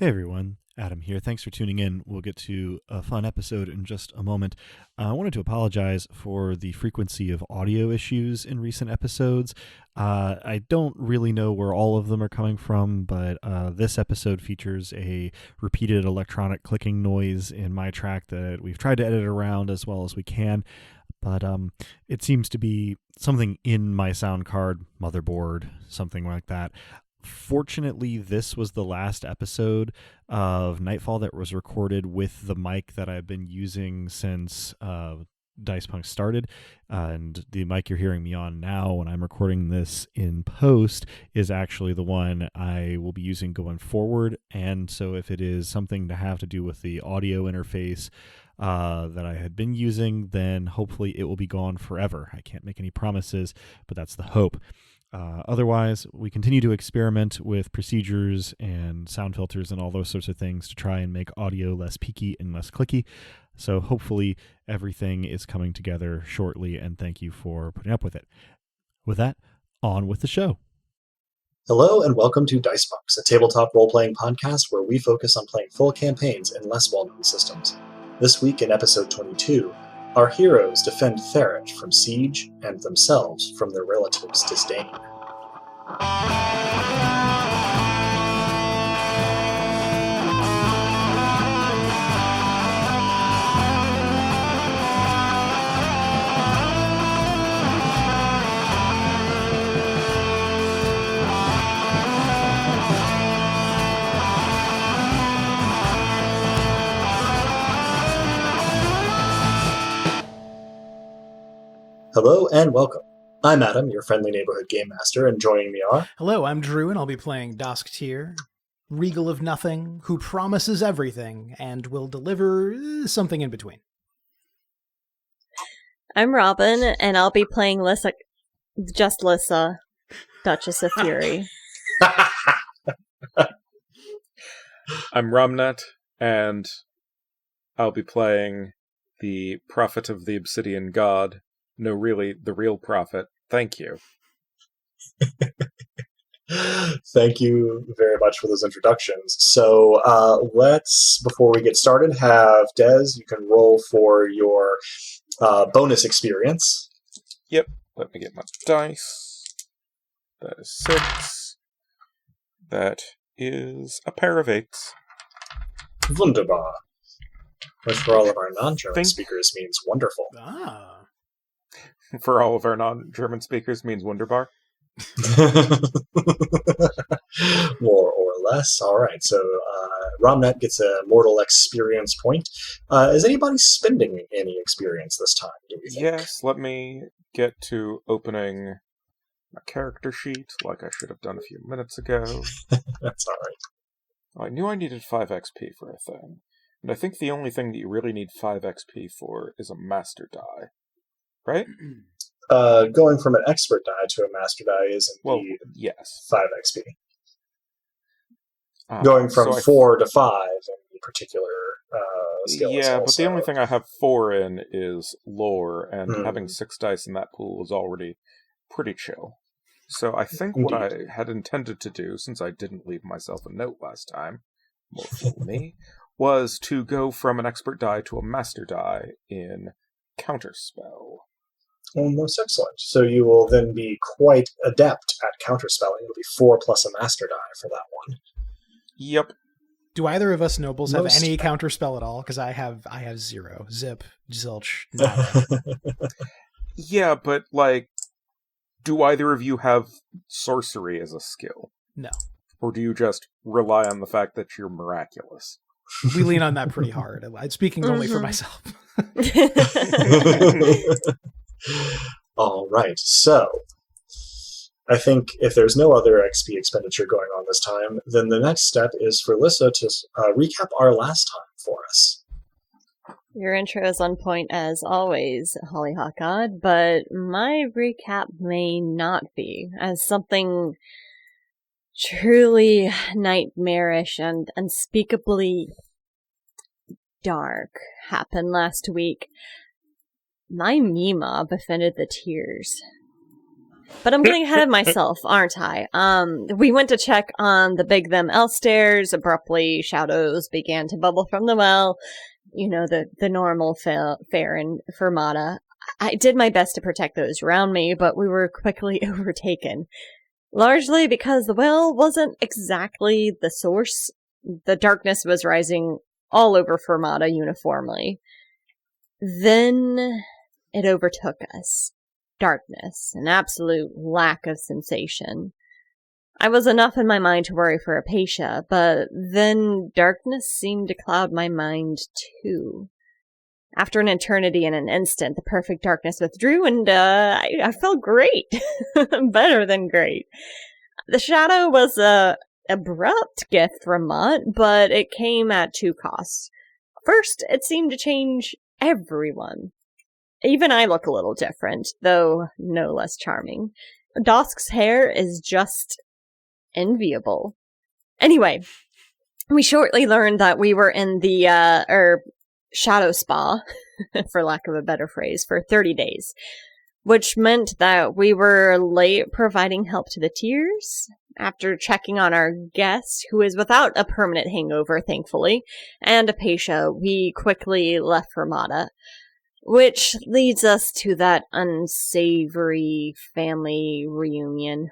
Hey everyone, Adam here. Thanks for tuning in. We'll get to a fun episode in just a moment. I wanted to apologize for the frequency of audio issues in recent episodes. I don't really know where all of them are coming from, but this episode features a repeated electronic clicking noise in my track that we've tried to edit around as well as we can. But it seems to be something in my sound card, motherboard, something like that. Fortunately, this was the last episode of Nightfall that was recorded with the mic that I've been using since Dice Punk started. And the mic you're hearing me on now when I'm recording this in post is actually the one I will be using going forward. And so if it is something to have to do with the audio interface that I had been using, then hopefully it will be gone forever. I can't make any promises, but that's the hope. Otherwise, we continue to experiment with procedures and sound filters and all those sorts of things to try and make audio less peaky and less clicky. So hopefully everything is coming together shortly, and thank you for putting up with it. With that, on with the show. Hello and welcome to Dice Punks, a tabletop role-playing podcast where we focus on playing full campaigns in less well-known systems. This week in episode 22, our heroes defend Therich from siege and themselves from their relatives' disdain. Hello and welcome. I'm Adam, your friendly neighborhood game master, and joining me are... Hello, I'm Drew, and I'll be playing Dosktyr, Regal of Nothing, who promises everything and will deliver something in between. I'm Robin, and I'll be playing Lyssa, Duchess of Fury. I'm Romnet, and I'll be playing the Prophet of the Obsidian God. No, really, the real prophet. Thank you. Thank you very much for those introductions. So let's, before we get started, have Des, you can roll for your bonus experience. Yep, let me get my dice. That is 6. That is a pair of 8s. Wunderbar. Which for all of our non-German speakers means wonderful. Ah. For all of our non-German speakers means wunderbar. More or less. All right, so Romnet gets a mortal experience point. Is anybody spending any experience this time, do we think? Yes, let me get to opening my character sheet like I should have done a few minutes ago. That's all right. I knew I needed 5 XP for a thing, and I think the only thing that you really need 5 XP for is a master die. Right? Going from an expert die to a master die is indeed yes. 5 XP. Going from 4 to 5 in the particular skill. Yeah, but the only thing I have 4 in is lore, and having 6 dice in that pool is already pretty chill. So I think what I had intended to do, since I didn't leave myself a note last time, more for me, was to go from an expert die to a master die in Counterspell. Oh, most excellent. So you will then be quite adept at counterspelling. It'll be 4 plus a master die for that one. Yep. Do either of us nobles have any counterspell at all? Because I have 0. Zip, zilch, nada. Yeah, but, do either of you have sorcery as a skill? No. Or do you just rely on the fact that you're miraculous? We lean on that pretty hard. I'm speaking only for myself. All right, so I think if there's no other XP expenditure going on this time, then the next step is for Lyssa to recap our last time for us. Your intro is on point as always, Hollyhock God, but my recap may not be, as something truly nightmarish and unspeakably dark happened last week. My Mima befriended the Tears. But I'm getting ahead of myself, aren't I? We went to check on the Big Them L stairs. Abruptly, shadows began to bubble from the well. You know, the normal fare in Fermata. I did my best to protect those around me, but we were quickly overtaken. Largely because the well wasn't exactly the source. The darkness was rising all over Fermata uniformly. Then it overtook us. Darkness, an absolute lack of sensation. I was enough in my mind to worry for Apatia, but then darkness seemed to cloud my mind too. After an eternity and an instant, the perfect darkness withdrew, and I felt great. Better than great. The shadow was a abrupt gift from Mott, but it came at two costs. First, it seemed to change everyone. Even I look a little different, though no less charming. Dosk's hair is just enviable. Anyway, we shortly learned that we were in the, shadow spa, for lack of a better phrase, for 30 days, which meant that we were late providing help to the tiers. After checking on our guest, who is without a permanent hangover, thankfully, and Apatia, we quickly left Fermata. Which leads us to that unsavory family reunion.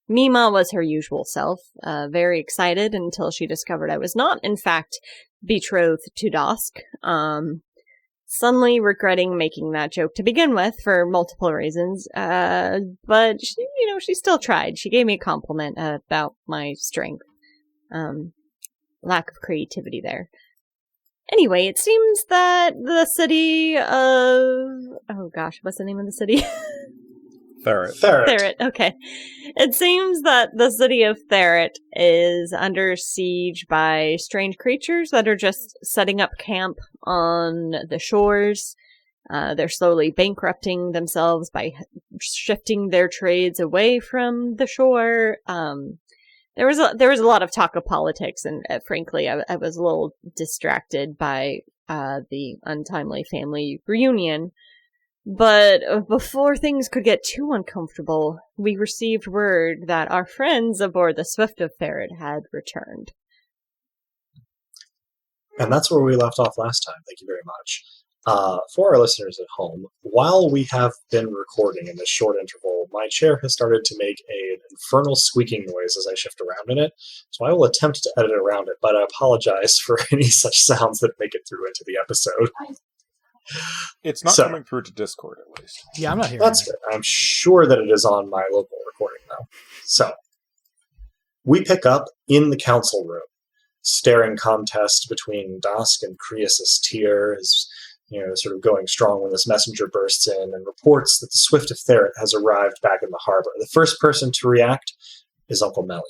Mima was her usual self, very excited until she discovered I was not, in fact, betrothed to Dosk. Suddenly regretting making that joke to begin with for multiple reasons, but she still tried. She gave me a compliment about my strength. Lack of creativity there. Anyway, it seems that the city of... Oh gosh, what's the name of the city? Therit. Okay. It seems that the city of Therit is under siege by strange creatures that are just setting up camp on the shores. They're slowly bankrupting themselves by shifting their trades away from the shore. There was a lot of talk of politics, and frankly, I was a little distracted by the untimely family reunion. But before things could get too uncomfortable, we received word that our friends aboard the Swift of Ferret had returned. And that's where we left off last time. Thank you very much. For our listeners at home, while we have been recording in this short interval, my chair has started to make an infernal squeaking noise as I shift around in it, so I will attempt to edit around it, but I apologize for any such sounds that make it through into the episode. It's not coming through to Discord, at least. Yeah, I'm not hearing That's it. good. I'm sure that it is on my local recording, though. So, we pick up in the council room. Staring contest between Dosk and Creasus Tyr is, sort of going strong when this messenger bursts in and reports that the Swift of Therit has arrived back in the harbor. The first person to react is Uncle Melly.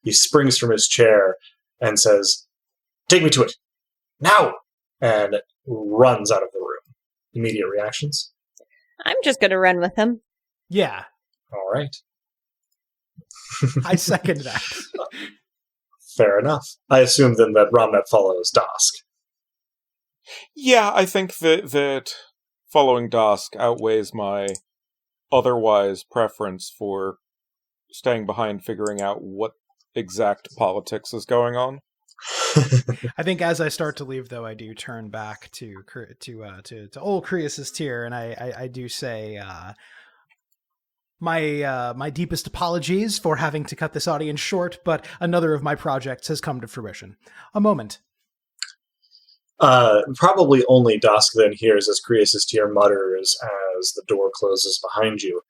He springs from his chair and says, "Take me to it! Now!" and runs out of the room. Immediate reactions? I'm just gonna run with him. Yeah, All right. I second that. Fair enough. I assume then that Ramnet follows Dosk. Yeah, I think that following Dosk outweighs my otherwise preference for staying behind figuring out what exact politics is going on. I think as I start to leave, though, I do turn back to old Creasus Tyr, and I do say my deepest apologies for having to cut this audience short, but another of my projects has come to fruition. A moment. Probably only Dosk then hears as Creasus Tyr mutters as the door closes behind you.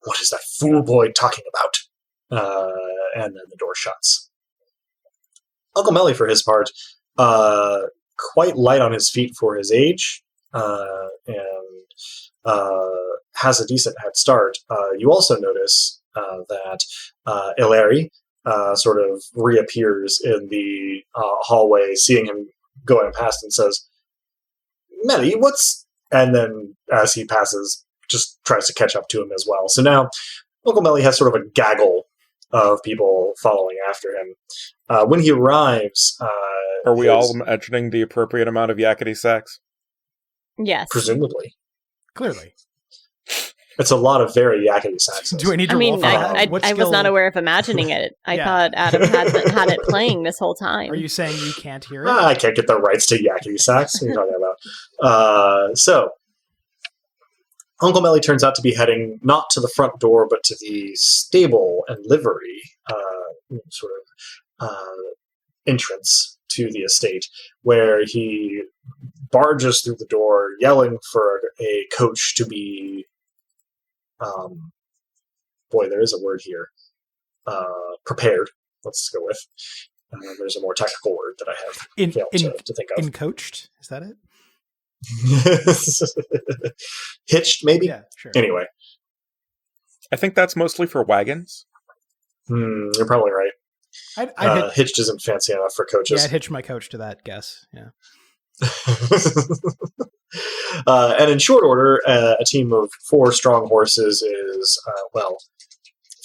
"What is that fool boy talking about?" And then the door shuts. Uncle Melly, for his part, quite light on his feet for his age, and has a decent head start. You also notice that Ilari sort of reappears in the hallway, seeing him going past, and says, "Melly, what's..." And then, as he passes, just tries to catch up to him as well. So now, Uncle Melly has sort of a gaggle of people following after him. When he arrives... Are we all imagining the appropriate amount of yakety sax? Yes. Presumably. Clearly. It's a lot of very yakety saxes. Do I need to roll for that? I was not aware of imagining it. I thought Adam had it playing this whole time. Are you saying you can't hear it? I can't get the rights to yakety sax. What are you talking about? So, Uncle Melly turns out to be heading not to the front door, but to the stable and livery entrance to the estate, where he barges through the door, yelling for a coach to be... there is a word here. Prepared. Let's go with. There's a more technical word that I have failed to think of. Encoached? Is that it? Hitched, maybe? Yeah, sure. Anyway. I think that's mostly for wagons. You're probably right. Hitched isn't fancy enough for coaches. Yeah, I'd hitch my coach to that guess. Yeah. And in short order, a team of 4 strong horses is,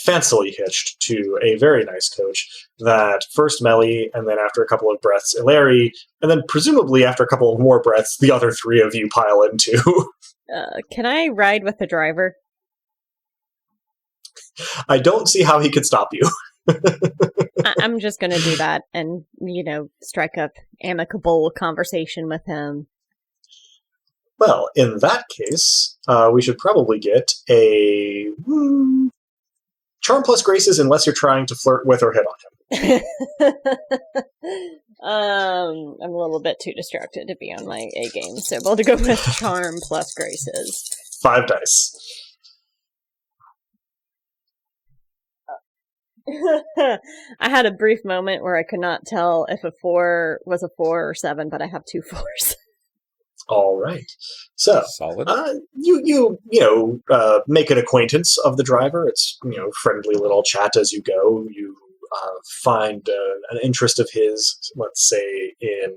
fancily hitched to a very nice coach that first Melly, and then after a couple of breaths, Ilari, and then presumably after a couple of more breaths, the other 3 of you pile into. Can I ride with the driver? I don't see how he could stop you. I'm just going to do that and, strike up amicable conversation with him. Well, in that case, we should probably get a charm plus graces unless you're trying to flirt with or hit on him. I'm a little bit too distracted to be on my A game, so we'll go with charm plus graces. 5 dice. I had a brief moment where I could not tell if a 4 was a 4 or 7, but I have 2 4s. All right. So, solid. You make an acquaintance of the driver. It's, friendly little chat as you go. You find an interest of his, let's say, in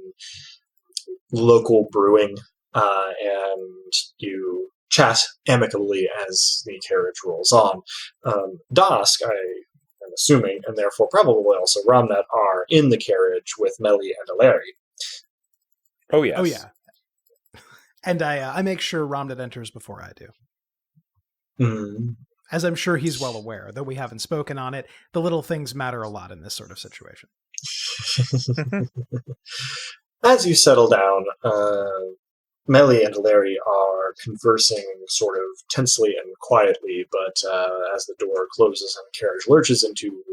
local brewing, and you chat amicably as the carriage rolls on. Dask, I am assuming, and therefore probably also Ramnet, are in the carriage with Melly and Ilari. Oh, yes. Oh, yeah. And I make sure Ramnet enters before I do. Mm. As I'm sure he's well aware, though we haven't spoken on it, the little things matter a lot in this sort of situation. As you settle down, Melly and Larry are conversing sort of tensely and quietly, but as the door closes and the carriage lurches into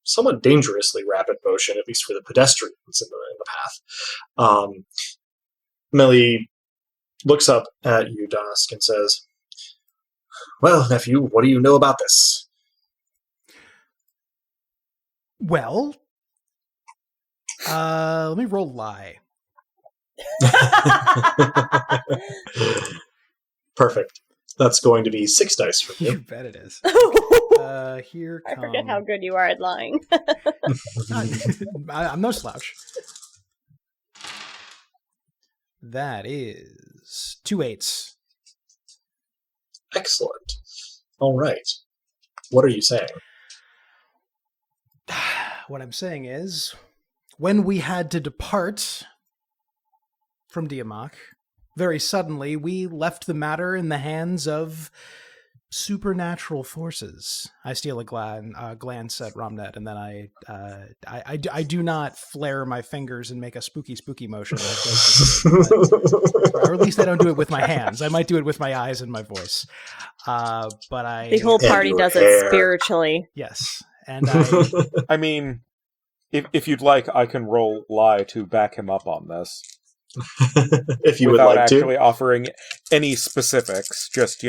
somewhat dangerously rapid motion, at least for the pedestrians in the path, Melly looks up at you, Dask, and says, "Well, nephew, what do you know about this?" Well, let me roll lie. Perfect. That's going to be 6 dice for You you. bet it is. Here I come... forget how good you are at lying. I'm no slouch. That is 2 8s. Excellent. All right. What are you saying? What I'm saying is, when we had to depart from Diamok, very suddenly we left the matter in the hands of supernatural forces. I steal a glance at Ramnet, and then I do not flare my fingers and make a spooky motion. Or at least I don't do it with my hands. I might do it with my eyes and my voice. But I... The whole party does it spiritually. Yes. And I mean, if you'd like, I can roll lie to back him up on this. If you would without like to. actually offering any specifics, just,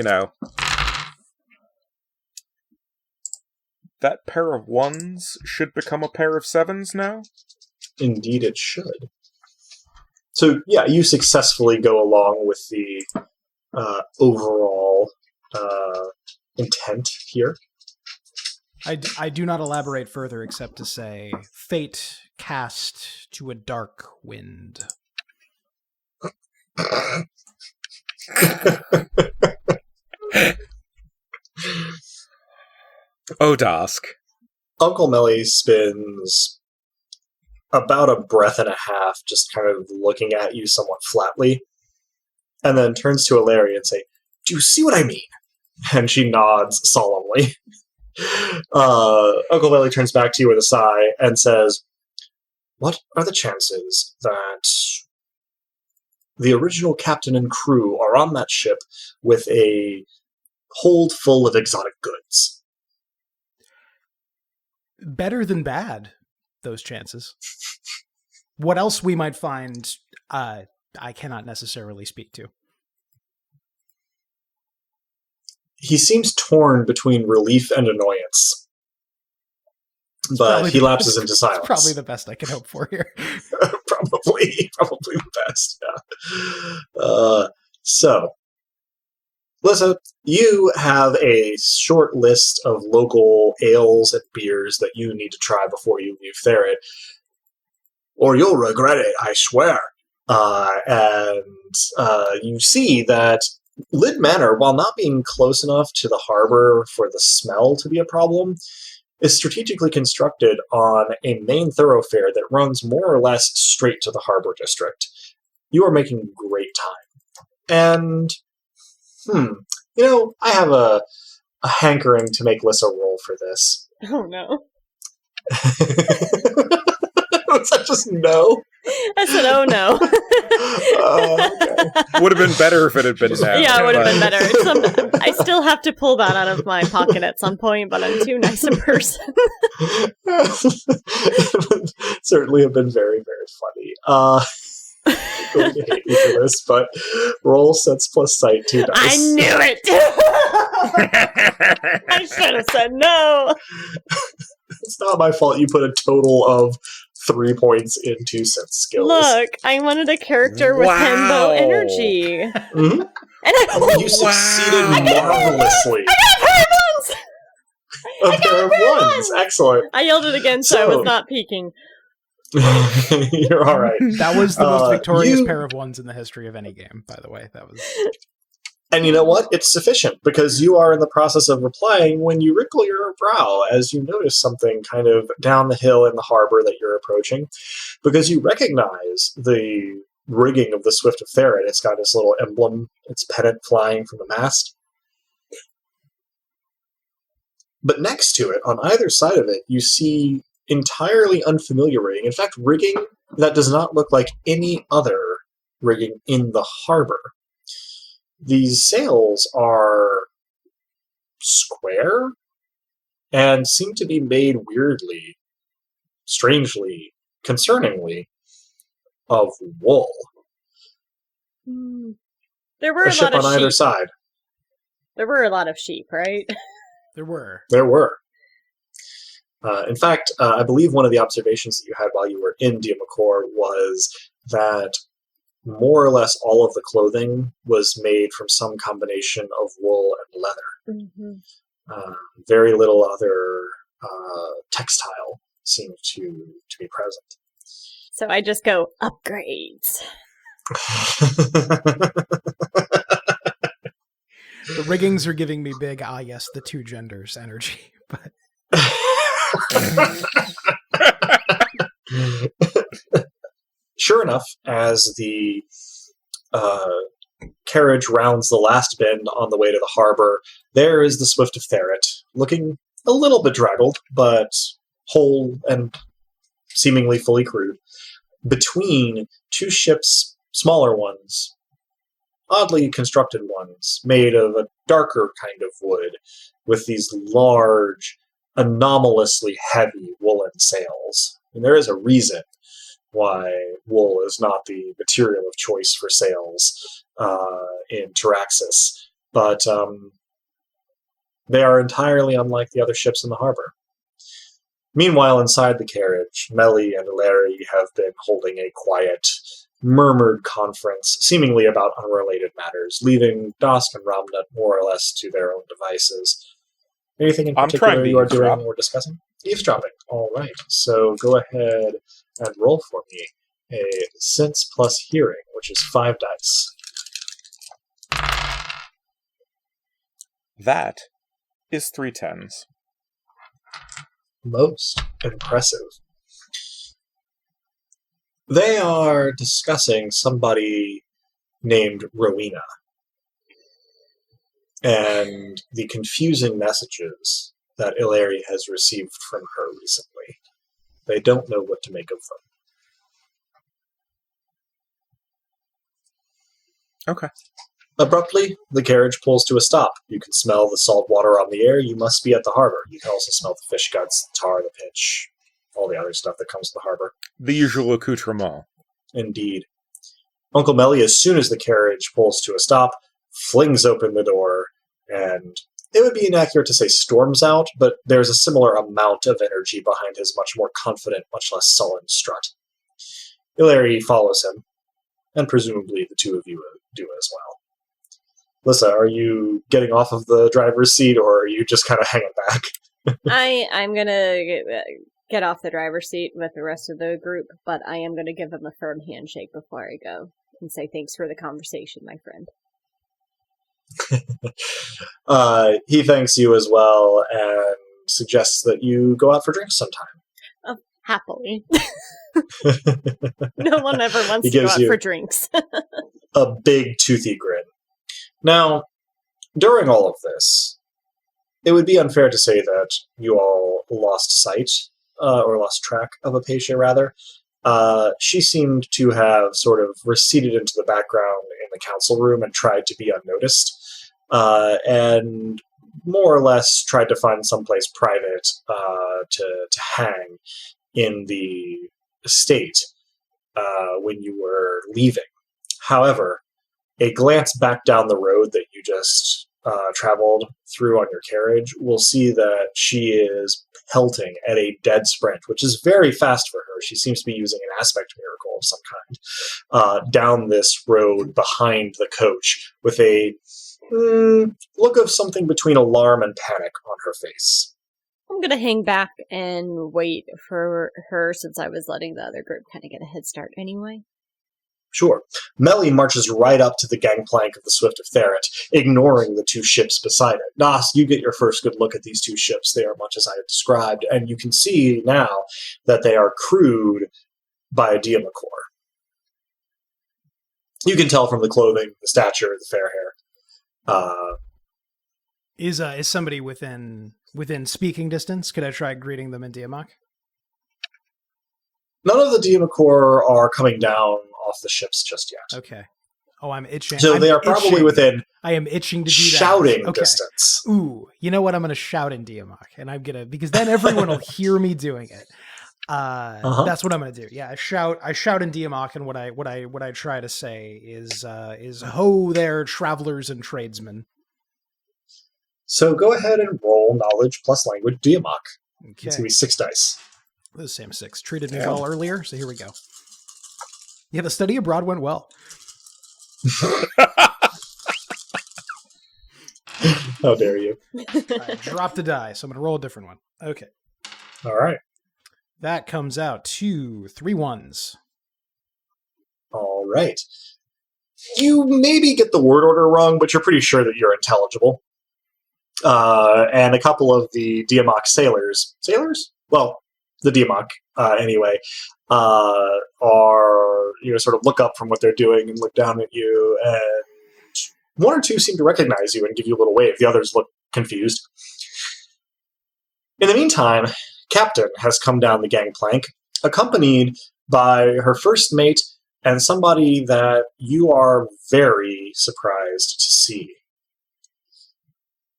that pair of 1s should become a pair of 7s now? Indeed it should. So, yeah, you successfully go along with the overall intent here. I do not elaborate further except to say, fate cast to a dark wind. Oh, Dask. Uncle Melly spins about a breath and a half just kind of looking at you somewhat flatly, and then turns to Ilari and say, "Do you see what I mean? And she nods solemnly. Uncle Lily turns back to you with a sigh and says, "What are the chances that the original captain and crew are on that ship with a hold full of exotic goods?" Better than bad, those chances. What else we might find, I cannot necessarily speak to. He seems torn between relief and annoyance. But he lapses into silence. It's probably the best I can hope for here. Probably the best, yeah. So, Lissa, you have a short list of local ales and beers that you need to try before you leave Therrit, or you'll regret it, I swear. And you see that Lid Manor, while not being close enough to the harbor for the smell to be a problem, is strategically constructed on a main thoroughfare that runs more or less straight to the harbor district. You are making great time. And, I have a hankering to make Lissa roll for this. Oh, no. Was that just no? I said, oh, no. Okay. Would have been better if it had been no. Yeah, it would have been better. I still have to pull that out of my pocket at some point, but I'm too nice a person. It would certainly have been very, very funny. I'm going to hate you for this, but roll sense plus sight 2 dice. I knew it! I should have said no! It's not my fault you put a total of 3 points into sense skills. Look, I wanted a character with himbo energy. Mm-hmm. And you succeeded marvelously. I got A pair of ones. Excellent. I yelled it again, so I was not peeking. You're all right. That was the most victorious pair of ones in the history of any game, by the way. That was. And you know what? It's sufficient, because you are in the process of replying when you wrinkle your brow as you notice something kind of down the hill in the harbor that you're approaching, because you recognize the rigging of the Swift of Therrit. It's got its little emblem, its pennant flying from the mast. But next to it, on either side of it, you see entirely unfamiliar rigging. In fact, rigging that does not look like any other rigging in the harbor. These sails are square and seem to be made weirdly, strangely, concerningly, of wool. There were a a ship lot of on sheep. either side. There were a lot of sheep, right? There were. In fact, I believe one of the observations that you had while you were in Diamacor was that more or less all of the clothing was made from some combination of wool and leather. Mm-hmm. Very little other textile seemed to be present. So I just go, upgrades. The riggings are giving me big, yes, the two genders energy. But Sure enough, as the carriage rounds the last bend on the way to the harbor, there is the Swift of Therrit, looking a little bedraggled, but whole and seemingly fully crewed, between two ships, smaller ones, oddly constructed ones, made of a darker kind of wood, with these large, anomalously heavy woolen sails. And there is a reason why wool is not the material of choice for sails in Taraxis, but they are entirely unlike the other ships in the harbor. Meanwhile, inside the carriage, Melly and Larry have been holding a quiet, murmured conference, seemingly about unrelated matters, leaving Dosk and Ramnut more or less to their own devices. Anything in particular you are doing or discussing? Eavesdropping. All right. So go ahead and roll for me a sense plus hearing, which is 5 dice. That is 3 10s. Most impressive. They are discussing somebody named Rowena. and the confusing messages that Ilari has received from her recently. They don't know what to make of them. Okay. Abruptly, the carriage pulls to a stop. You can smell the salt water on the air. You must be at the harbor. You can also smell the fish guts, the tar, the pitch, all the other stuff that comes to the harbor. The usual accoutrement. Indeed. Uncle Melly, as soon as the carriage pulls to a stop, flings open the door, and it would be inaccurate to say storms out, but there's a similar amount of energy behind his much more confident, much less sullen strut. Ilari follows him, and presumably the two of you do as well. Lissa, are you getting off of the driver's seat, or are you just kind of hanging back? I'm gonna get off the driver's seat with the rest of the group, but I am gonna give him a firm handshake before I go and say thanks for the conversation, my friend. He thanks you as well and suggests that you go out for drinks sometime. Happily. No one ever wants to go out for drinks. A big toothy grin. Now, during all of this, it would be unfair to say that you all lost sight, or lost track of Apatia, rather. She seemed to have sort of receded into the background in the council room and tried to be unnoticed, and more or less tried to find someplace private to hang in the estate when you were leaving. However, a glance back down the road that you just traveled through on your carriage will see that she is pelting at a dead sprint, which is very fast for her. She seems to be using an aspect miracle of some kind down this road behind the coach with a look of something between alarm and panic on her face. I'm going to hang back and wait for her since I was letting the other group kind of get a head start anyway. Sure. Melly marches right up to the gangplank of the Swift of Therit, ignoring the two ships beside it. Nas, you get your first good look at these two ships. They are much as I have described, and you can see now that they are crewed by a Diamacor. You can tell from the clothing, the stature, the fair hair. Is somebody within speaking distance? Could I try greeting them in Diamok? None of the Diamacor are coming down off the ships just yet. Okay. Oh, I'm itching. So they are probably within. I am itching to do that. Shouting distance. Ooh, you know what? I'm going to shout in Diamok, and I'm gonna because then everyone will hear me doing it. That's what I'm going to do. Yeah, I shout in Diamok, and what I try to say is ho there, travelers and tradesmen. So go ahead and roll knowledge plus language Diamok. Okay. It's going to be 6 dice. The same 6. Treated me well earlier, so here we go. Yeah, the study abroad went well. How dare you? I dropped a die, so I'm going to roll a different one. Okay. All right. That comes out to 3 1s. All right. You maybe get the word order wrong, but you're pretty sure that you're intelligible. And a couple of the Diamok sailors? Well, the Diamok, anyway, are, sort of look up from what they're doing and look down at you, and 1 or 2 seem to recognize you and give you a little wave. The others look confused. In the meantime, Captain has come down the gangplank, accompanied by her first mate and somebody that you are very surprised to see.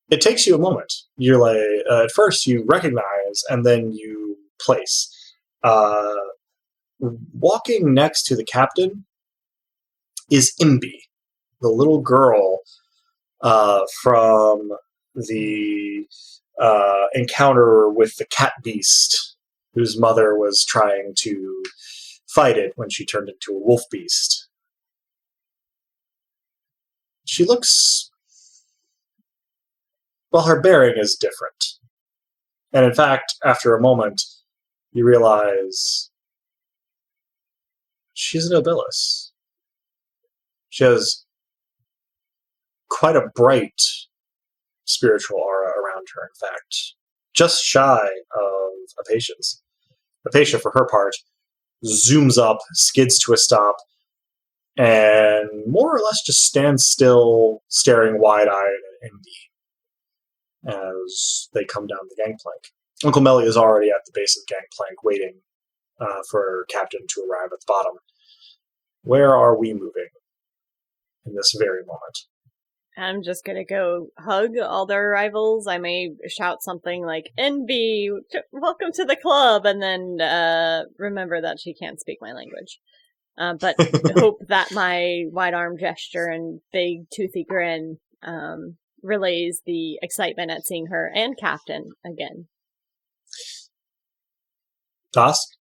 It takes you a moment. You're like, at first you recognize, and then you place. Walking next to the captain is Imbi, the little girl from the encounter with the cat beast, whose mother was trying to fight it when she turned into a wolf beast. She looks... well, her bearing is different. And in fact, after a moment, you realize she's a nobilis. She has quite a bright spiritual aura around her, in fact. Just shy of Apatia's. Apatia, for her part, zooms up, skids to a stop, and more or less just stands still, staring wide-eyed Indy as they come down the gangplank. Uncle Melly is already at the base of the gangplank waiting for Captain to arrive at the bottom. Where are we moving in this very moment? I'm just gonna go hug all their arrivals. I may shout something like, "NB, welcome to the club," and then remember that she can't speak my language. But hope that my wide arm gesture and big toothy grin relays the excitement at seeing her and Captain again. Dosk?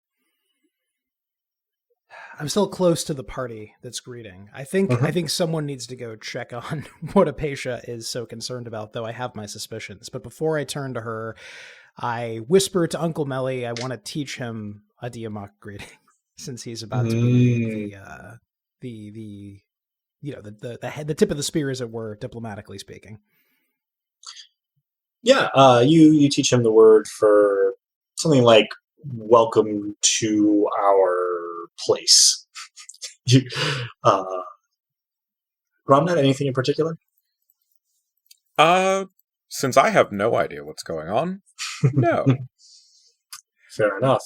I'm still close to the party that's greeting. I think someone needs to go check on what Apatia is so concerned about, though I have my suspicions. But before I turn to her, I whisper to Uncle Melly I want to teach him a Diamok greeting, since he's about to be the tip of the spear, as it were, diplomatically speaking. Yeah, you teach him the word for something like "welcome to our place." Romnat, anything in particular? Since I have no idea what's going on, no. Fair enough.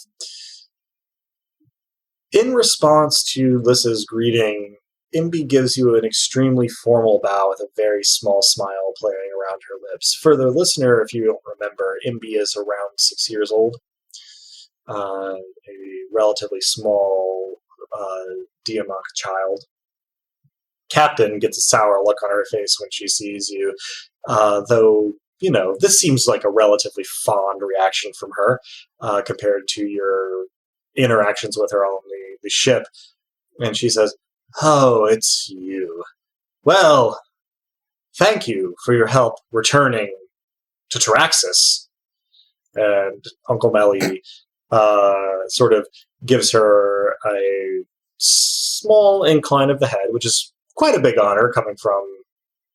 In response to Lissa's greeting, Imbi gives you an extremely formal bow with a very small smile playing around her lips. For the listener, if you don't remember, Imbi is around 6 years old. A relatively small Diamok child. Captain gets a sour look on her face when she sees you, though, this seems like a relatively fond reaction from her compared to your interactions with her on the ship. And she says, "Oh, it's you. Well, thank you for your help returning to Taraxis." And Uncle Melly sort of gives her a small incline of the head, which is quite a big honor coming from,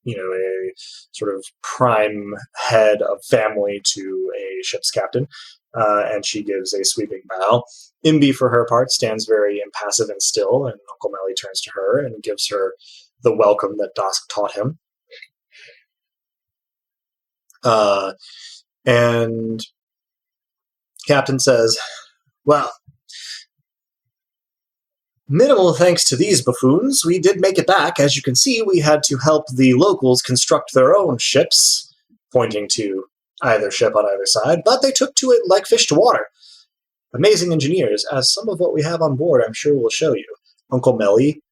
a sort of prime head of family to a ship's captain. And she gives a sweeping bow. Imbi, for her part, stands very impassive and still, and Uncle Melly turns to her and gives her the welcome that Dosk taught him. And Captain says, "Well, minimal thanks to these buffoons, we did make it back. As you can see, we had to help the locals construct their own ships," pointing to either ship on either side, "but they took to it like fish to water. Amazing engineers, as some of what we have on board I'm sure will show you." Uncle Melly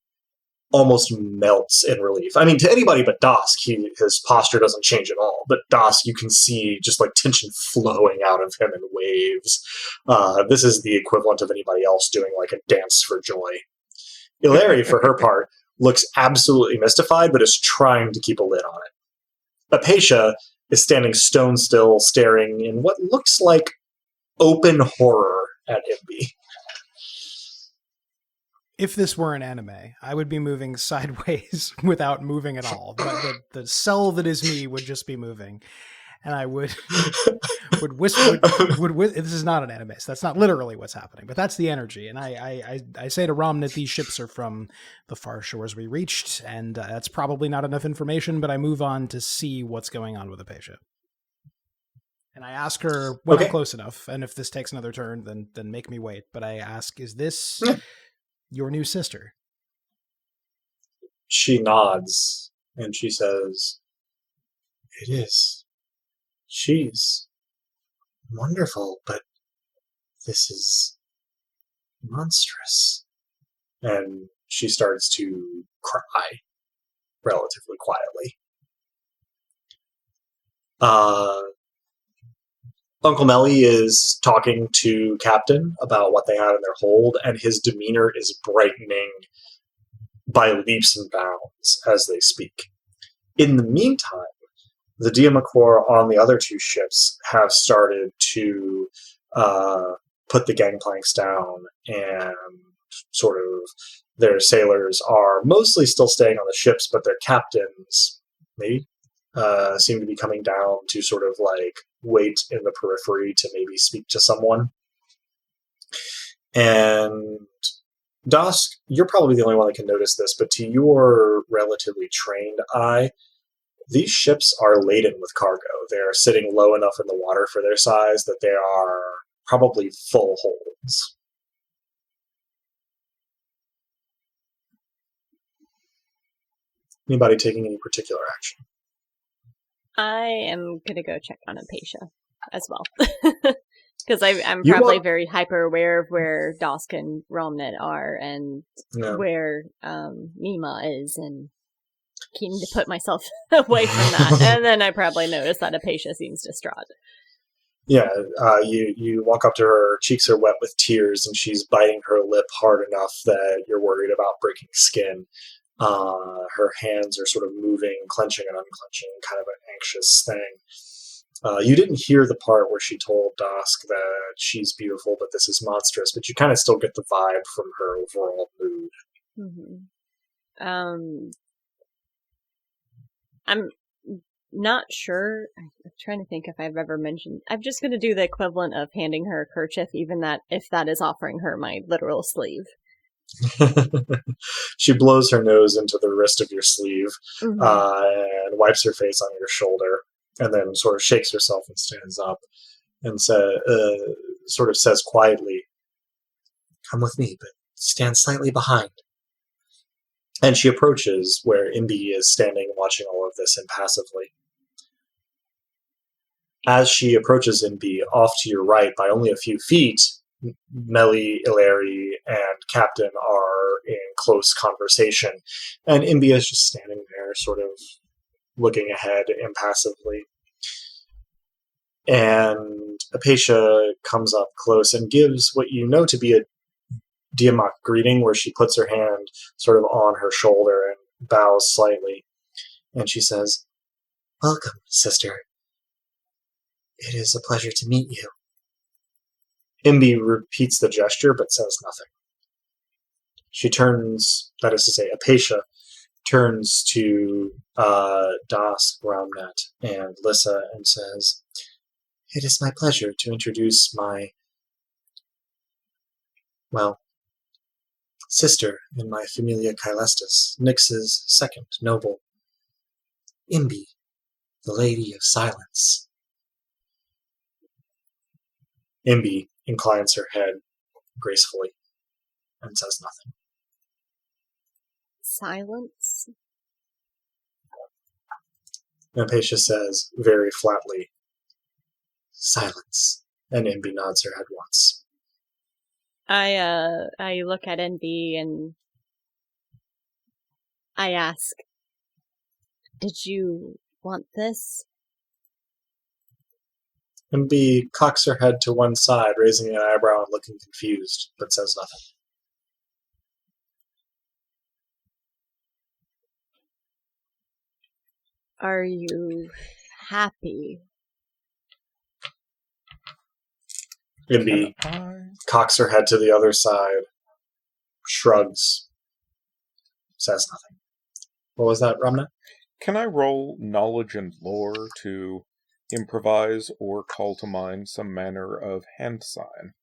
almost melts in relief. I mean, to anybody but Dosk, his posture doesn't change at all. But Dosk, you can see just like tension flowing out of him in waves. This is the equivalent of anybody else doing like a dance for joy. Ilari, for her part, looks absolutely mystified, but is trying to keep a lid on it. Apatia is standing stone still, staring in what looks like open horror at Imbi. If this were an anime, I would be moving sideways without moving at all. The cell that is me would just be moving, and I would whisper. This is not an anime, so that's not literally what's happening, but that's the energy. And I say to Rom that these ships are from the far shores we reached, and that's probably not enough information. But I move on to see what's going on with Apatia. And I ask her when I'm close enough, and if this takes another turn, then make me wait. But I ask, is this your new sister? She nods, and she says, "It is. She's wonderful, but this is monstrous." And she starts to cry relatively quietly. Uncle Melly is talking to Captain about what they have in their hold, and his demeanor is brightening by leaps and bounds as they speak. In the meantime, the Diamacor on the other two ships have started to put the gangplanks down, and sort of their sailors are mostly still staying on the ships, but their captains seem to be coming down to sort of like wait in the periphery to maybe speak to someone. And Dosk, you're probably the only one that can notice this, but to your relatively trained eye, These ships are laden with cargo. They're sitting low enough in the water for their size that they are probably full holds. Anybody taking any particular action? I am going to go check on Apatia as well. Because I'm You probably want- very hyper aware of where Dosk and Romnet are and Yeah. where Mima is, and keen to put myself away from that. And then I probably notice that Apatia seems distraught. Yeah, you walk up to her cheeks are wet with tears, and she's biting her lip hard enough that you're worried about breaking skin. Her hands are sort of moving, clenching and unclenching, kind of an anxious thing. You didn't hear the part where she told Dosk that she's beautiful, but this is monstrous, but you kind of still get the vibe from her overall mood. Mm-hmm. I'm not sure. I'm trying to think if I've ever mentioned. I'm just going to do the equivalent of handing her a kerchief, even that if that is offering her my literal sleeve. She blows her nose into the wrist of your sleeve, Mm-hmm. and wipes her face on your shoulder, and then sort of shakes herself and stands up, and sort of says quietly, "Come with me, but stand slightly behind." And she approaches where Imbi is standing watching all of this impassively. As she approaches Imbi, off to your right by only a few feet, Melly, Ilari, and Captain are in close conversation, and Imbi is just standing there, sort of looking ahead impassively. And Apatia comes up close and gives what you know to be a Diamok greeting, where she puts her hand sort of on her shoulder and bows slightly. And she says, "Welcome, sister. It is a pleasure to meet you." Imbi repeats the gesture, but says nothing. She turns, that is to say, Apatia turns to Dosk, Romnet, and Lissa and says, "It is my pleasure to introduce my, sister in my Familia Caelestis, Nyx's second noble, Imbi, the Lady of Silence." Imbi inclines her head gracefully and says nothing. Silence? And Apatia says very flatly, "Silence." And Imbi nods her head once. I look at NB and I ask, "Did you want this?" Imbi cocks her head to one side, raising an eyebrow and looking confused, but says nothing. Are you happy? Imbi cocks her head to the other side, shrugs, says nothing. What was that, Ramna? Can I roll knowledge and lore to improvise or call to mind some manner of hand sign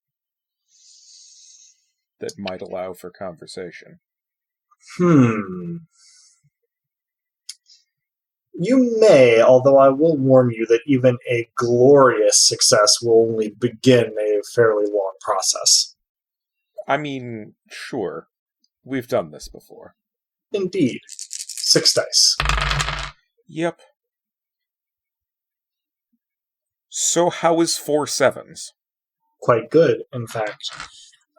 that might allow for conversation? You may, although I will warn you that even a glorious success will only begin a fairly long process. I mean, sure. We've done this before. Indeed. 6 dice. Yep. So how is 4 sevens? Quite good, in fact.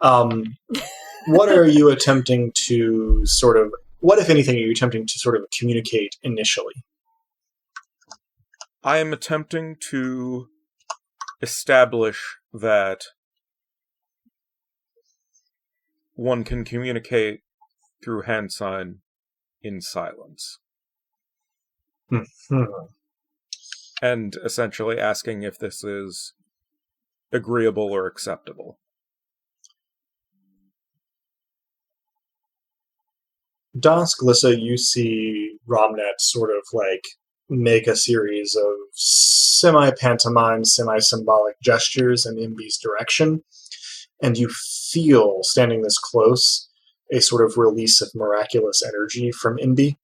What are you attempting to what, if anything, are you attempting to sort of communicate initially? I am attempting to establish that one can communicate through hand sign in silence. And essentially asking if this is agreeable or acceptable. Dosk, Lissa, you see Romnet sort of make a series of semi-pantomime, semi-symbolic gestures in Imbi's direction, and you feel, standing this close, a sort of release of miraculous energy from Imbi.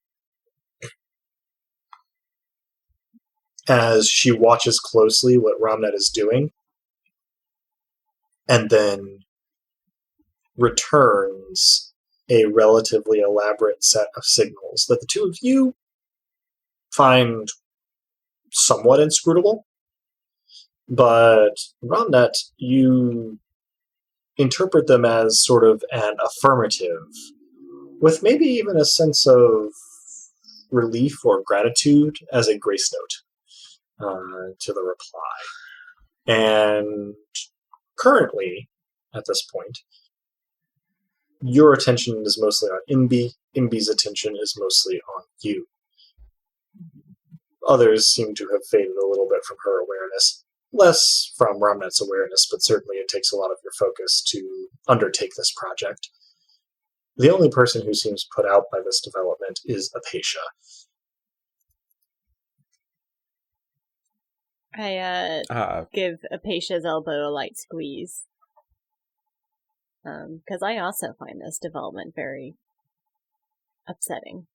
as she watches closely what Ramnet is doing, and then returns a relatively elaborate set of signals that the two of you find somewhat inscrutable. But Ramnet, you interpret them as sort of an affirmative, with maybe even a sense of relief or gratitude as a grace note to the reply. And currently, at this point, your attention is mostly on Imbi. Imbi's attention is mostly on you. Others seem to have faded a little bit from her awareness. Less from Ramnet's awareness, but certainly it takes a lot of your focus to undertake this project. The only person who seems put out by this development is Apatia. I give Apatia's elbow a light squeeze. Because I also find this development very upsetting.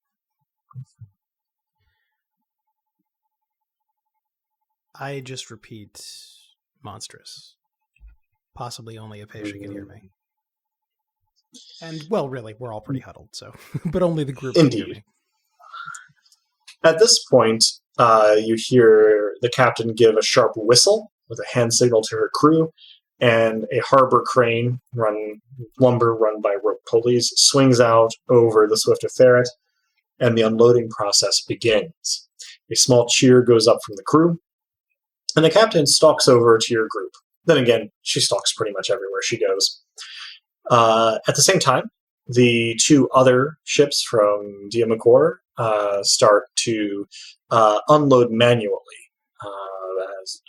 I just repeat monstrous. Possibly only Apatia can hear me. And, well, really, we're all pretty huddled, so... but only the group can hear me. At this point, you hear the captain give a sharp whistle with a hand signal to her crew, and a harbor crane, lumber run by rope pulleys, swings out over the Swift of Ferret, and the unloading process begins. A small cheer goes up from the crew, and the captain stalks over to your group. Then again, she stalks pretty much everywhere she goes. At the same time, the two other ships from Diamacor start to unload manually,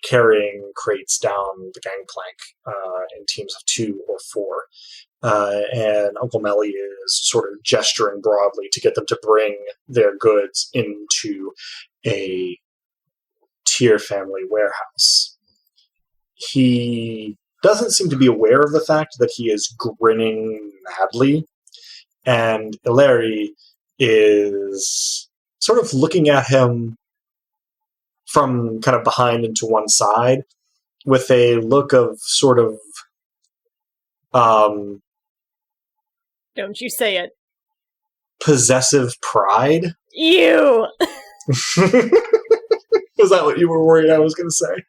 carrying crates down the gangplank in teams of 2 or 4. And Uncle Melly is sort of gesturing broadly to get them to bring their goods into a Tier family warehouse. He doesn't seem to be aware of the fact that he is grinning madly, and Ilari is sort of looking at him from kind of behind and to one side with a look of sort of Don't you say it. Possessive pride. Ew! Was that what you were worried I was going to say?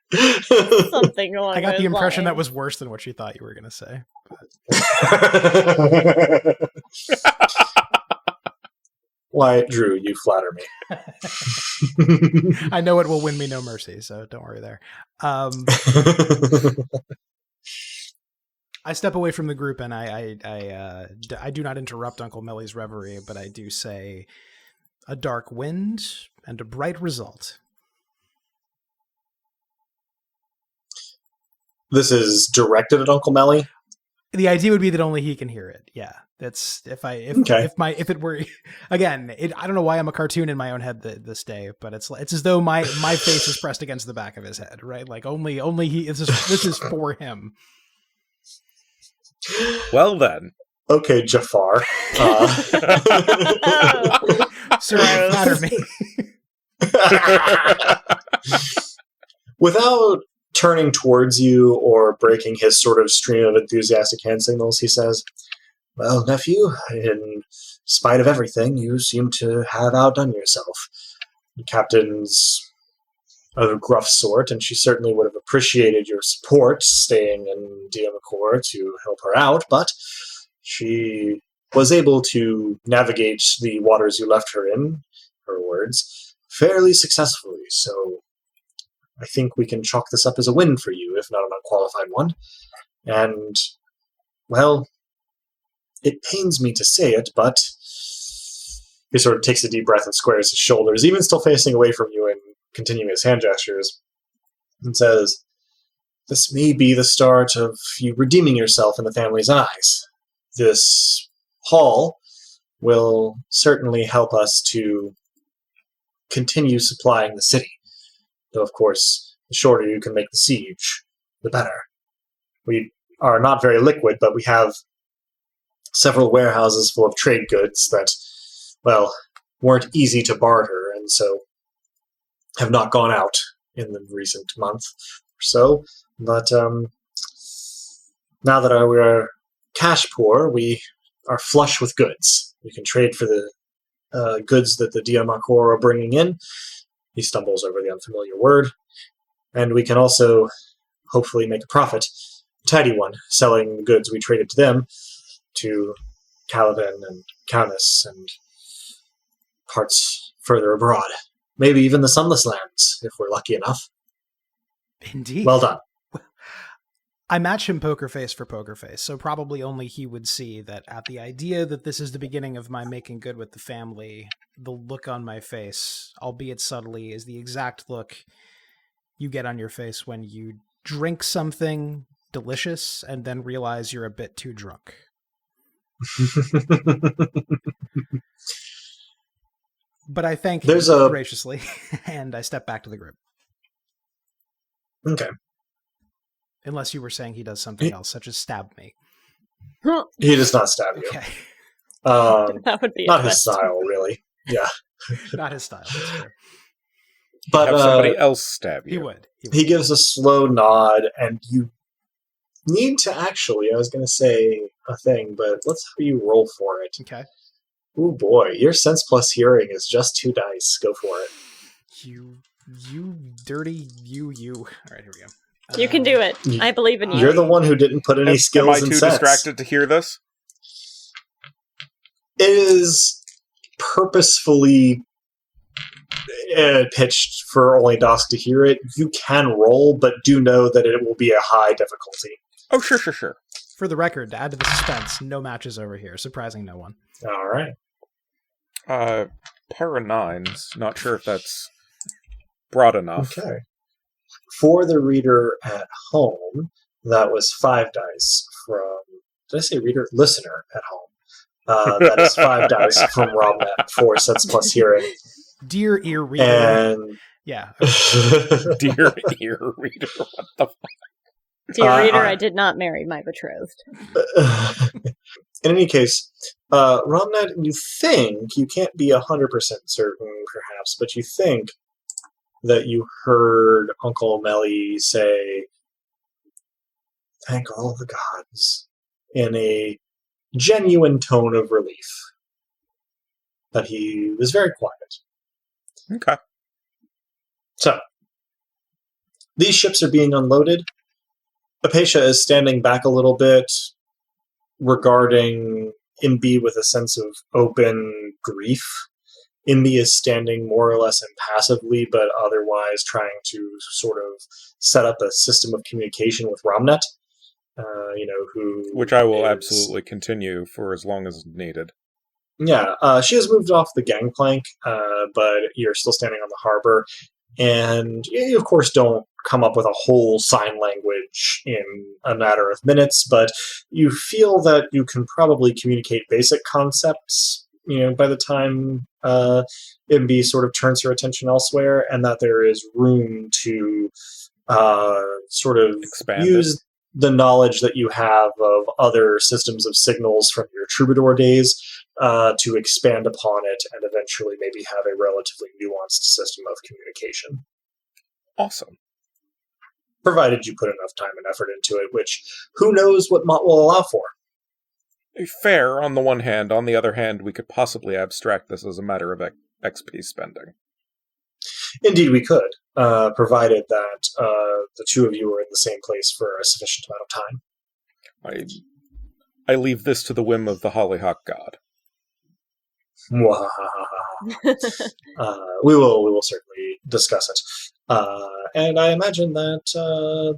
Something along I got the impression lines. that was worse than what you thought you were going to say. Why, Drew, you flatter me. I know it will win me no mercy, so don't worry there. I step away from the group and I do not interrupt Uncle Melly's reverie, but I do say a dark wind and a bright result. This is directed at Uncle Melly? The idea would be that only he can hear it. Yeah, that's if it were again. I don't know why I'm a cartoon in my own head this day, but it's as though my face is pressed against the back of his head, right? Like only he. This is for him. Well then, okay, Jafar. Sir, flatter me. Without turning towards you or breaking his sort of stream of enthusiastic hand signals, he says, "Well, nephew, in spite of everything, you seem to have outdone yourself. The captain's of a gruff sort, and she certainly would have appreciated your support staying in Diamacor to help her out, but she was able to navigate the waters you left her in, her words, fairly successfully, so I think we can chalk this up as a win for you, if not an unqualified one. And, well, it pains me to say it, but..." He sort of takes a deep breath and squares his shoulders, even still facing away from you and continuing his hand gestures, and says, "This may be the start of you redeeming yourself in the family's eyes. This haul will certainly help us to continue supplying the city. Though, of course, the shorter you can make the siege, the better. We are not very liquid, but we have several warehouses full of trade goods that, well, weren't easy to barter, and so have not gone out in the recent month or so. But now that we're cash poor, we are flush with goods. We can trade for the goods that the Diamakor are bringing in. He stumbles over the unfamiliar word. And we can also hopefully make a profit, a tidy one, selling the goods we traded to them to Caliban and Kaunis and parts further abroad. Maybe even the Sunless Lands, if we're lucky enough. Indeed. Well done. I match him poker face for poker face, so probably only he would see that at the idea that this is the beginning of my making good with the family, the look on my face, albeit subtly, is the exact look you get on your face when you drink something delicious and then realize you're a bit too drunk. But I thank him graciously, and I step back to the group. Okay. Unless you were saying he does something else, such as stab me. He does not stab you. Okay. That would be not his style, really. Yeah. Not his style, that's true. But have somebody else stab you. He would. He gives a slow nod, and you need to actually, I was going to say a thing, but let's have you roll for it. Okay. Oh boy, your sense plus hearing is just 2 dice. Go for it. You dirty you. All right, here we go. You can do it. I believe in you. You're the one who didn't put any skills in sense. Am I too distracted to hear this? It is purposefully pitched for only Dosk to hear it. You can roll, but do know that it will be a high difficulty. Oh, sure. For the record, to add to the suspense, no matches over here. Surprising no one. All right. Pair of 9s. Not sure if that's broad enough. Okay. For the reader at home, that was 5 dice from... Did I say reader? Listener at home. That is 5 dice from Romnet for sense plus hearing. Dear ear reader. And... Yeah. Dear ear reader. What the fuck? Dear reader, I did not marry my betrothed. In any case, Romnet, you think, you can't be 100% certain, perhaps, but you think that you heard Uncle Melly say, "Thank all the gods," in a genuine tone of relief. But he was very quiet. Okay. So, these ships are being unloaded. Apatia is standing back a little bit, regarding Imbi with a sense of open grief. Imbi is standing more or less impassively, but otherwise trying to sort of set up a system of communication with Romnet. Which I will absolutely continue for as long as needed. Yeah, she has moved off the gangplank, but you're still standing on the harbor. And you, of course, don't come up with a whole sign language in a matter of minutes, but you feel that you can probably communicate basic concepts, by the time MB sort of turns her attention elsewhere, and that there is room to sort of use the knowledge that you have of other systems of signals from your troubadour days to expand upon it and eventually maybe have a relatively nuanced system of communication. Awesome. Provided you put enough time and effort into it, which who knows what Mott will allow for. Fair, on the one hand. On the other hand, we could possibly abstract this as a matter of XP spending. Indeed we could, provided that the two of you are in the same place for a sufficient amount of time. I leave this to the whim of the Hollyhock God. We will certainly discuss it. And I imagine that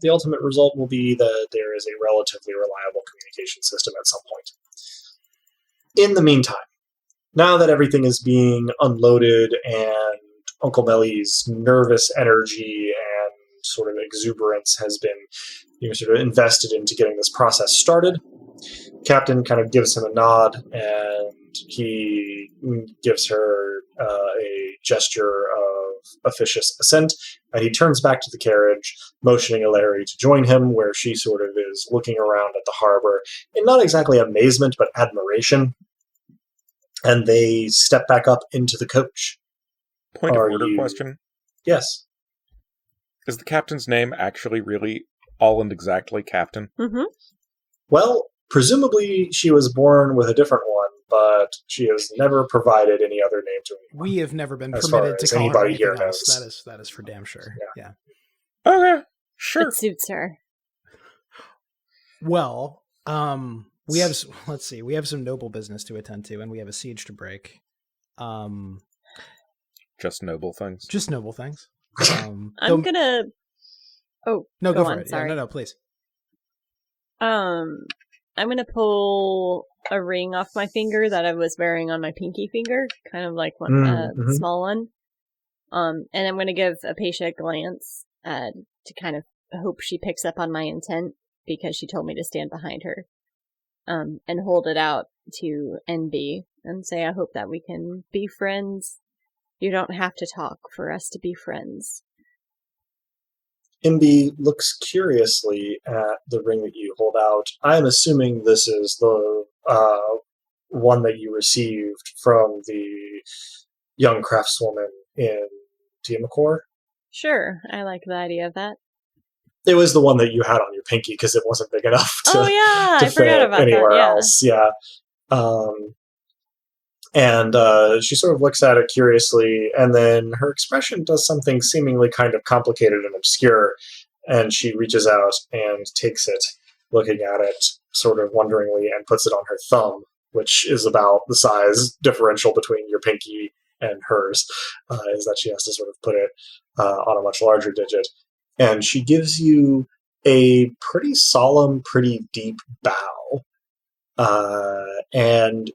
the ultimate result will be that there is a relatively reliable communication system at some point. In the meantime, now that everything is being unloaded and Uncle Melly's nervous energy and sort of exuberance has been sort of invested into getting this process started, Captain kind of gives him a nod, and he gives her a gesture of officious assent, and he turns back to the carriage, motioning Ilari to join him, where she sort of is looking around at the harbor in not exactly amazement, but admiration. And they step back up into the coach. Point of order question? Yes. Is the captain's name actually really all and exactly Captain? Mm-hmm. Well, presumably she was born with a different one, but she has never provided any other name to anyone. We have never been As far permitted to as call her anybody anything here else. knows. That is for damn sure. Yeah. Okay, sure. It suits her. Well, we have, let's see, we have some noble business to attend to, and we have a siege to break. Just noble things. Just noble things. I'm gonna. Oh no, go for on, it. Sorry. Yeah, no, please. I'm gonna pull a ring off my finger that I was wearing on my pinky finger, kind of like one small one. And I'm gonna give Apatia a glance to kind of hope she picks up on my intent, because she told me to stand behind her. And hold it out to NB and say, I hope that we can be friends. You don't have to talk for us to be friends. Imbi looks curiously at the ring that you hold out. I'm assuming this is the one that you received from the young craftswoman in Tiamakor. Sure, I like the idea of that. It was the one that you had on your pinky because it wasn't big enough to, I fit forgot about anywhere that. Yeah. else. Yeah. And she sort of looks at it curiously, and then her expression does something seemingly kind of complicated and obscure, and she reaches out and takes it, looking at it sort of wonderingly, and puts it on her thumb, which is about the size differential between your pinky and hers, is that she has to sort of put it on a much larger digit. And she gives you a pretty solemn, pretty deep bow. And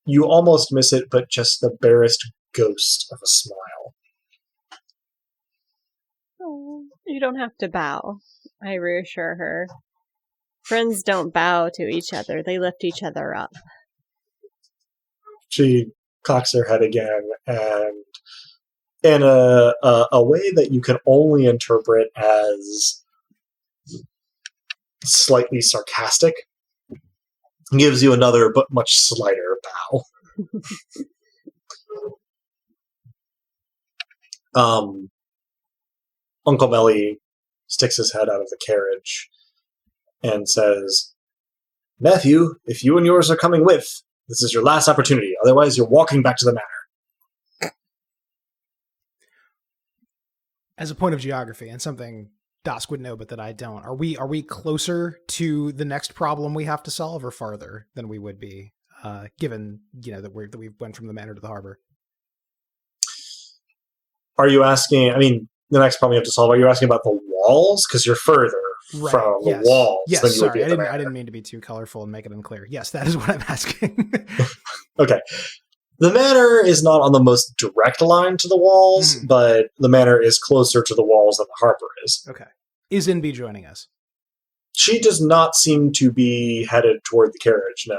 you almost miss it, but just the barest ghost of a smile. Oh, you don't have to bow, I reassure her. Friends don't bow to each other, they lift each other up. She cocks her head again, and in a way that you can only interpret as slightly sarcastic, gives you another but much slighter bow. Uncle Melly sticks his head out of the carriage and says, Nephew, if you and yours are coming with, this is your last opportunity. Otherwise, you're walking back to the manor. As a point of geography, and something Dask would know, but that I don't, are we closer to the next problem we have to solve, or farther than we would be, given that we went from the manor to the harbor? Are you asking? I mean, the next problem you have to solve. Are you asking about the walls? Because you're further from the walls than you would be at the manor. I didn't mean to be too colorful and make it unclear. Yes, that is what I'm asking. Okay. The manor is not on the most direct line to the walls, but the manor is closer to the walls than the harbor is. Okay. Is NB joining us? She does not seem to be headed toward the carriage, no.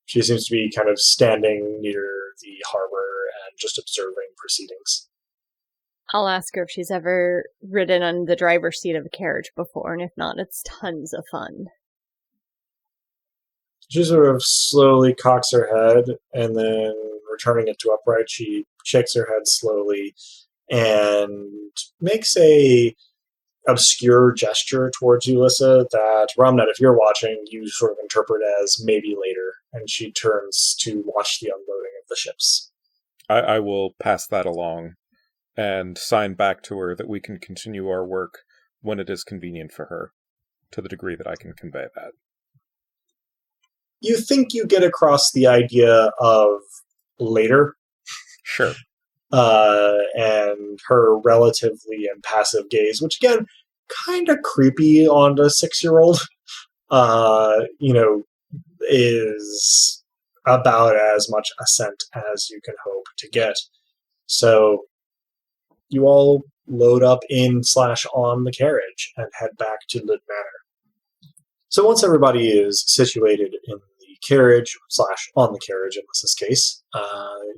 She seems to be kind of standing near the harbor and just observing proceedings. I'll ask her if she's ever ridden on the driver's seat of a carriage before, and if not, it's tons of fun. She sort of slowly cocks her head, and then returning it to upright, she shakes her head slowly and makes a obscure gesture towards Ulissa that, Ramnet, if you're watching, you sort of interpret as maybe later, and she turns to watch the unloading of the ships. I will pass that along and sign back to her that we can continue our work when it is convenient for her, to the degree that I can convey that. You think you get across the idea of later? Sure. And her relatively impassive gaze, which again, kind of creepy on a 6-year-old, is about as much assent as you can hope to get. So you all load up in/on the carriage and head back to Lid Manor. So once everybody is situated in the carriage/on the carriage in this case,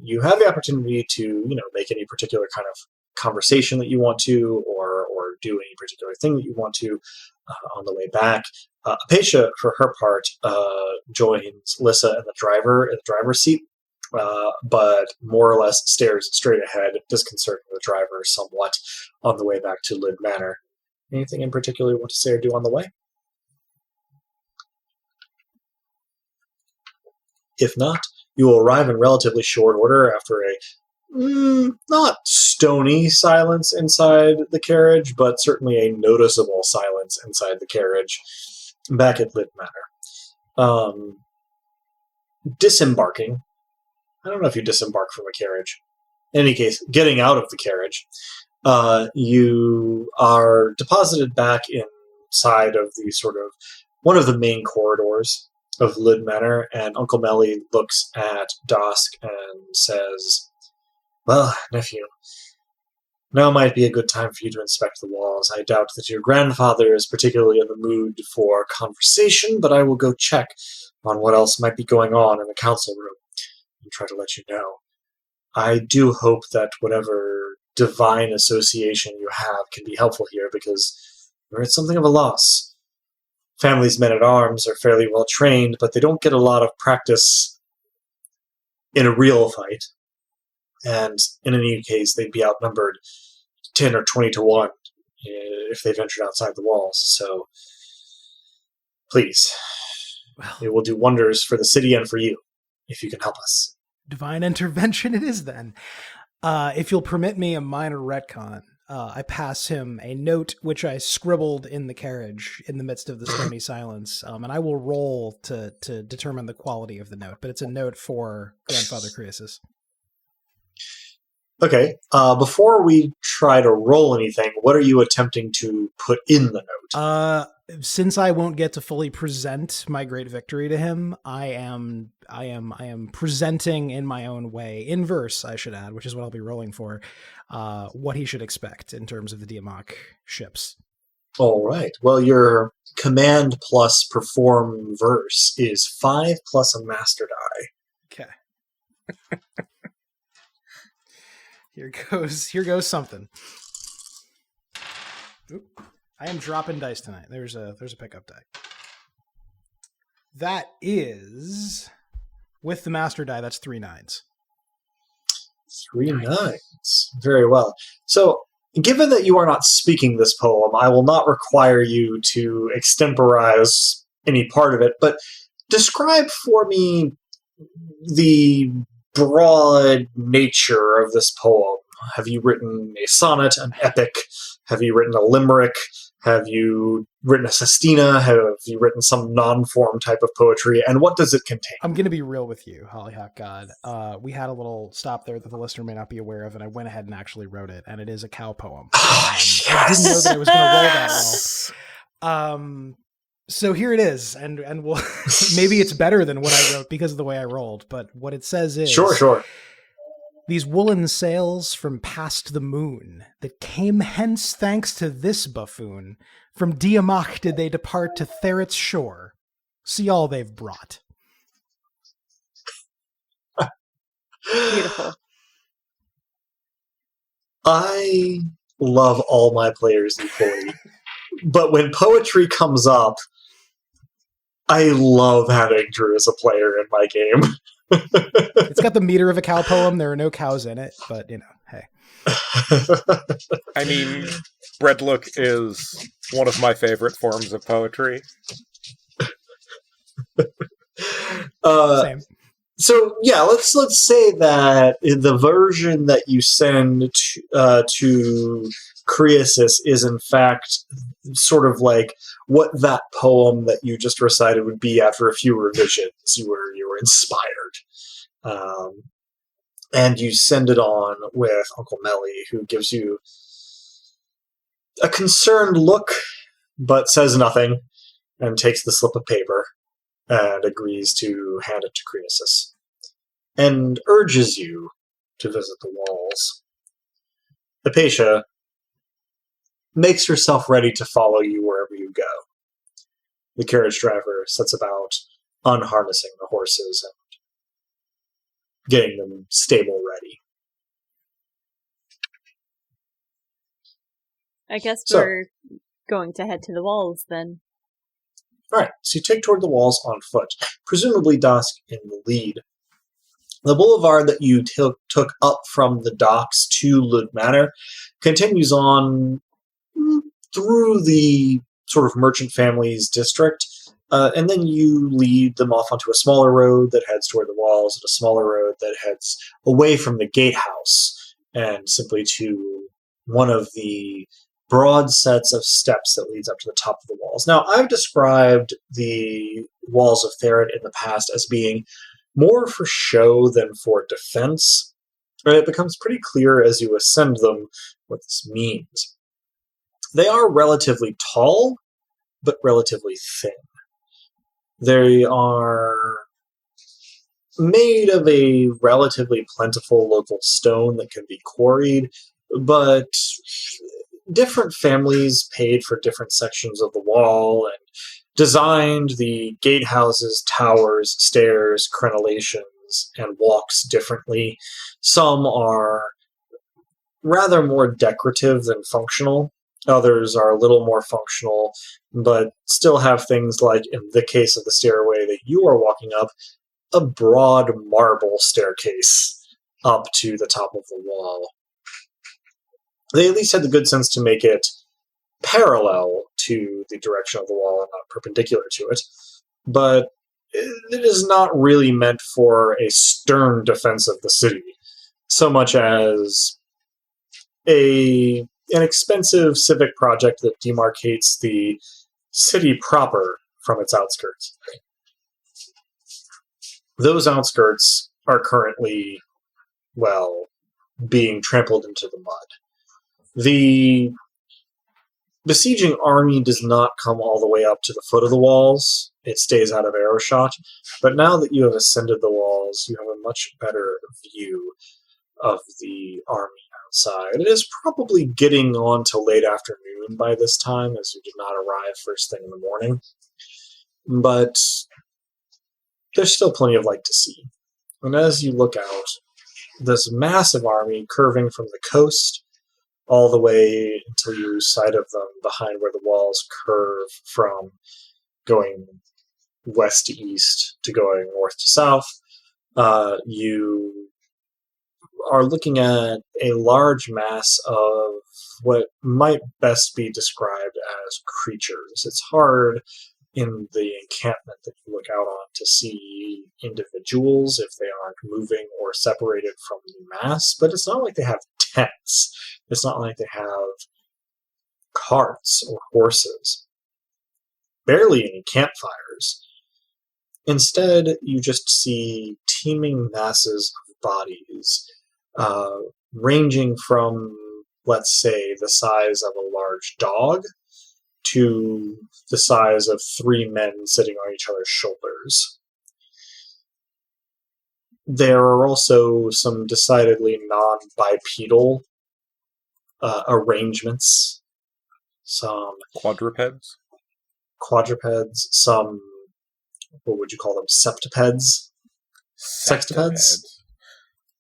you have the opportunity to, make any particular kind of conversation that you want to, or do any particular thing that you want to on the way back. Apatia, for her part, joins Lissa and the driver's seat but more or less stares straight ahead, disconcerting the driver somewhat on the way back to Lid Manor. Anything in particular you want to say or do on the way? If not, you will arrive in relatively short order after a not stony silence inside the carriage, but certainly a noticeable silence inside the carriage back at Lid Manor. Disembarking. I don't know if you disembark from a carriage. In any case, getting out of the carriage, you are deposited back inside of the sort of one of the main corridors of Lid Manor, and Uncle Melly looks at Dosk and says, "Well, nephew, now might be a good time for you to inspect the walls. I doubt that your grandfather is particularly in the mood for conversation, but I will go check on what else might be going on in the council room and try to let you know. I do hope that whatever divine association you have can be helpful here, because we're at something of a loss. Family's men-at-arms are fairly well trained, but they don't get a lot of practice in a real fight. And in any case, they'd be outnumbered 10 or 20 to 1 if they ventured outside the walls. So, please, it will do wonders for the city and for you, if you can help us." Divine intervention it is then. If you'll permit me a minor retcon, I pass him a note which I scribbled in the carriage in the midst of the stony silence, and I will roll to determine the quality of the note, but it's a note for Grandfather Croesus. Okay, before we try to roll anything, what are you attempting to put in the note? Since I won't get to fully present my great victory to him, I am presenting in my own way, in verse, I should add, which is what I'll be rolling for, what he should expect in terms of the Diamok ships. All right. Well, your command plus perform verse is 5 plus a master die. Okay. Here goes something. Oop. I am dropping dice tonight. There's a pickup die. That is, with the master die, that's 3 9s. 3 9s. Very well. So, given that you are not speaking this poem, I will not require you to extemporize any part of it, but describe for me the broad nature of this poem. Have you written a sonnet, an epic? Have you written a limerick? Have you written a sestina? Have you written some non-form type of poetry? And what does it contain? I'm going to be real with you, Hollyhock God. We had a little stop there that the listener may not be aware of, and I went ahead and actually wrote it, and it is a cow poem. Yes! I didn't know that I was going to roll that well. So here it is, and we'll maybe it's better than what I wrote because of the way I rolled, but what it says is... Sure. These woolen sails from past the moon, that came hence thanks to this buffoon, from Diamok did they depart to Therit's shore. See all they've brought. Beautiful. I love all my players equally, but when poetry comes up, I love having Drew as a player in my game. It's got the meter of a cow poem. There are no cows in it, but, hey. I mean, Breadlook is one of my favorite forms of poetry. Same. So, yeah, let's say that the version that you send to Croesus is, in fact, sort of like what that poem that you just recited would be after a few revisions. You were inspired. And you send it on with Uncle Melly, who gives you a concerned look, but says nothing, and takes the slip of paper and agrees to hand it to Croesus, and urges you to visit the walls. Hypatia makes herself ready to follow you wherever you go. The carriage driver sets about unharnessing the horses and getting them stable ready. I guess we're going to head to the walls then. Alright, so you take toward the walls on foot, presumably Dosk in the lead. The boulevard that you took up from the docks to Lud Manor continues on through the sort of merchant families district, and then you lead them off onto a smaller road that heads toward the walls, and a smaller road that heads away from the gatehouse, and simply to one of the broad sets of steps that leads up to the top of the walls. Now, I've described the walls of Theron in the past as being more for show than for defense, and it becomes pretty clear as you ascend them what this means. They are relatively tall, but relatively thin. They are made of a relatively plentiful local stone that can be quarried, but different families paid for different sections of the wall and designed the gatehouses, towers, stairs, crenellations, and walks differently. Some are rather more decorative than functional. Others are a little more functional, but still have things like, in the case of the stairway that you are walking up, a broad marble staircase up to the top of the wall. They at least had the good sense to make it parallel to the direction of the wall and not perpendicular to it, but it is not really meant for a stern defense of the city, so much as an expensive civic project that demarcates the city proper from its outskirts. Those outskirts are currently, being trampled into the mud. The besieging army does not come all the way up to the foot of the walls. It stays out of arrow shot. But now that you have ascended the walls, you have a much better view of the army outside. It is probably getting on to late afternoon by this time, as you did not arrive first thing in the morning. But there's still plenty of light to see. And as you look out, this massive army curving from the coast all the way until you lose sight of them behind where the walls curve from going west to east to going north to south, you are looking at a large mass of what might best be described as creatures. It's hard in the encampment that you look out on to see individuals if they aren't moving or separated from the mass, but it's not like they have tents. It's not like they have carts or horses. Barely any campfires. Instead, you just see teeming masses of bodies, ranging from, let's say, the size of a large dog to the size of 3 men sitting on each other's shoulders. There are also some decidedly non-bipedal arrangements. Some quadrupeds, some, what would you call them, septipeds? Sextipeds?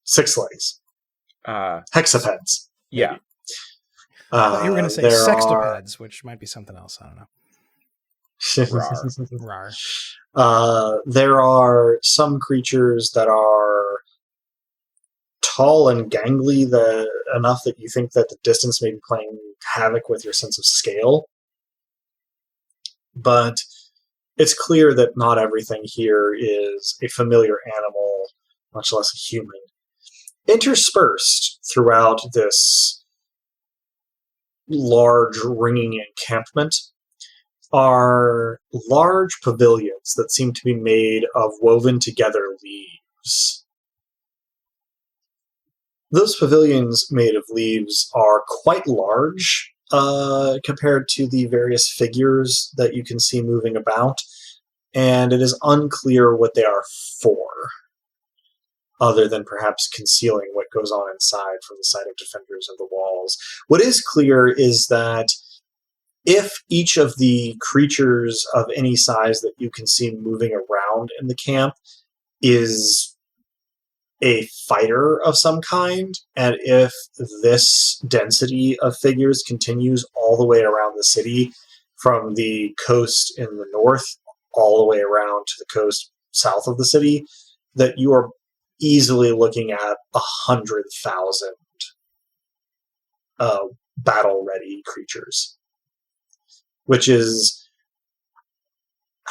6 legs. Hexapeds. Yeah. I thought you were going to say sextipeds, which might be something else. I don't know. Rar. There are some creatures that are tall and gangly enough that you think that the distance may be playing havoc with your sense of scale. But it's clear that not everything here is a familiar animal, much less a human. Interspersed throughout this large ringing encampment are large pavilions that seem to be made of woven together leaves. Those pavilions made of leaves are quite large compared to the various figures that you can see moving about, and it is unclear what they are for, other than perhaps concealing what goes on inside from the sight of defenders of the walls. What is clear is that if each of the creatures of any size that you can see moving around in the camp is a fighter of some kind, and if this density of figures continues all the way around the city, from the coast in the north all the way around to the coast south of the city, that you are easily looking at 100,000 battle-ready creatures, which is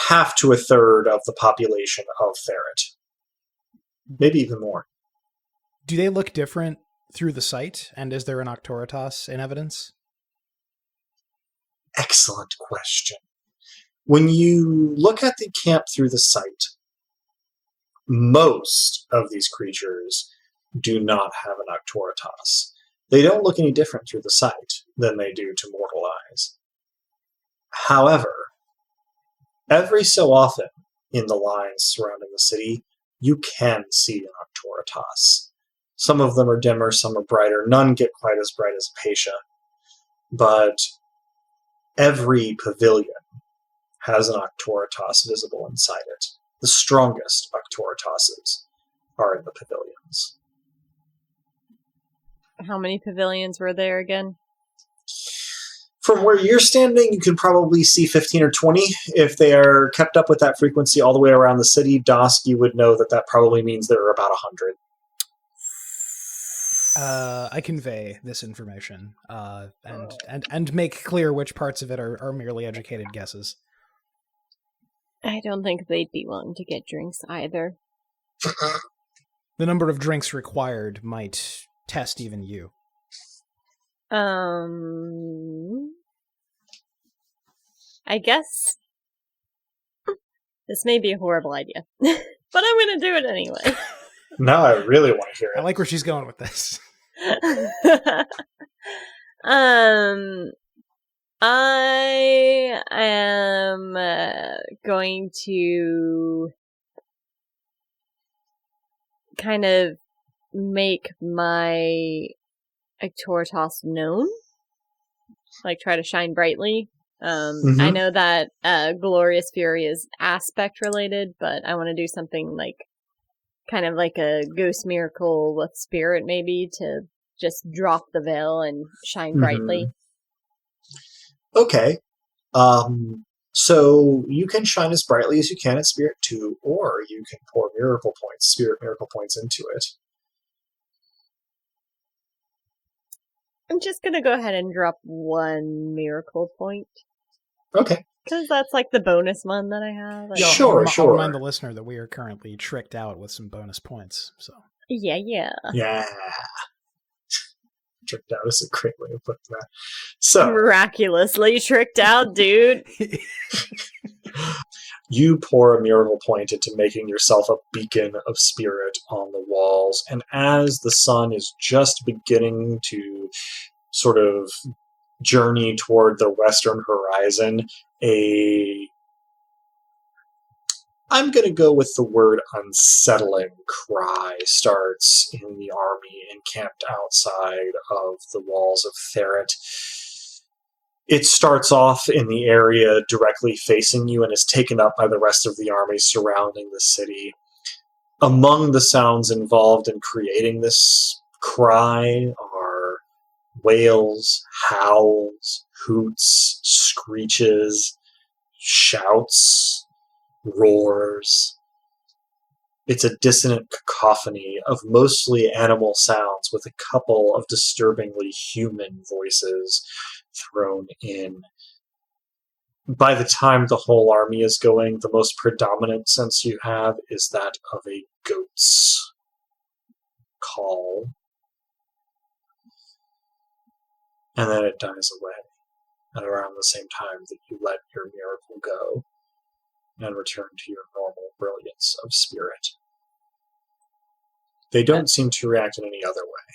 half to a third of the population of Ferret. Maybe even more. Do they look different through the sight? And is there an Octoritas in evidence? Excellent question. When you look at the camp through the sight, most of these creatures do not have an Octoritas. They don't look any different through the sight than they do to mortal eyes. However, every so often in the lines surrounding the city, you can see an Octoritas. Some of them are dimmer, some are brighter. None get quite as bright as Acacia. But every pavilion has an Octoritas visible inside it. The strongest Octoritases are in the pavilions. How many pavilions were there again? From where you're standing, you can probably see 15 or 20. If they are kept up with that frequency all the way around the city, Dosk, you would know that that probably means there are about 100. I convey this information and make clear which parts of it are merely educated guesses. I don't think they'd be willing to get drinks either. The number of drinks required might test even you. I guess this may be a horrible idea, but I'm going to do it anyway. Now I really want to hear I it. like where she's going with this. I am going to kind of make my Octoritas known. Like, try to shine brightly. I know that Glorious Fury is aspect related, but I want to do something like kind of like a ghost miracle with spirit, maybe, to just drop the veil and shine brightly. Okay. So you can shine as brightly as you can at Spirit 2, or you can pour spirit miracle points into it. I'm just gonna go ahead and drop one miracle point. Okay. Because that's like the bonus one that I have. Yeah. Sure. I'll remind the listener that we are currently tricked out with some bonus points. So Yeah. Yeah. Tricked out is a great way of putting that. So Miraculously tricked out, dude. you pour a miracle point into making yourself a beacon of spirit on the walls, and as the sun is just beginning to sort of journey toward the western horizon, I'm going to go with the word unsettling cry starts in the army encamped outside of the walls of Ferret. It starts off in the area directly facing you and is taken up by the rest of the army surrounding the city. Among the sounds involved in creating this cry are wails, howls, hoots, screeches, shouts, roars. It's a dissonant cacophony of mostly animal sounds with a couple of disturbingly human voices thrown in. By the time the whole army is going, the most predominant sense you have is that of a goat's call. And then it dies away at around the same time that you let your miracle go and return to your normal brilliance of spirit. They don't seem to react in any other way.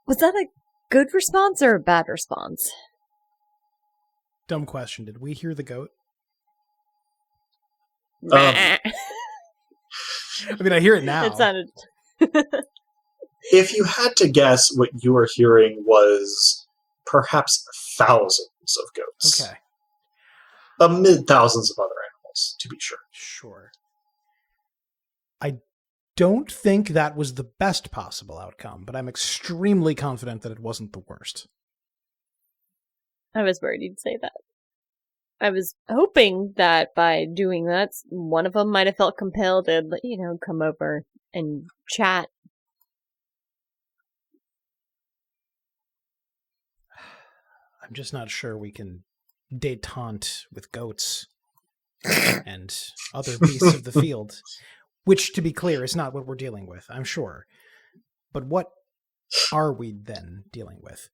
Was that a good response or a bad response? dumb question. Did we hear the goat? Um, I mean, I hear it now. It sounded... If you had to guess, what you were hearing was perhaps thousands of goats. Okay. Amid thousands of other animals, to be sure. Sure. I don't think that was the best possible outcome, but I'm extremely confident that it wasn't the worst. I was worried you'd say that. I was hoping that by doing that, one of them might have felt compelled to, come over and chat. I'm just not sure we can détente with goats and other beasts of the field, which, to be clear, is not what we're dealing with, I'm sure. But what are we then dealing with?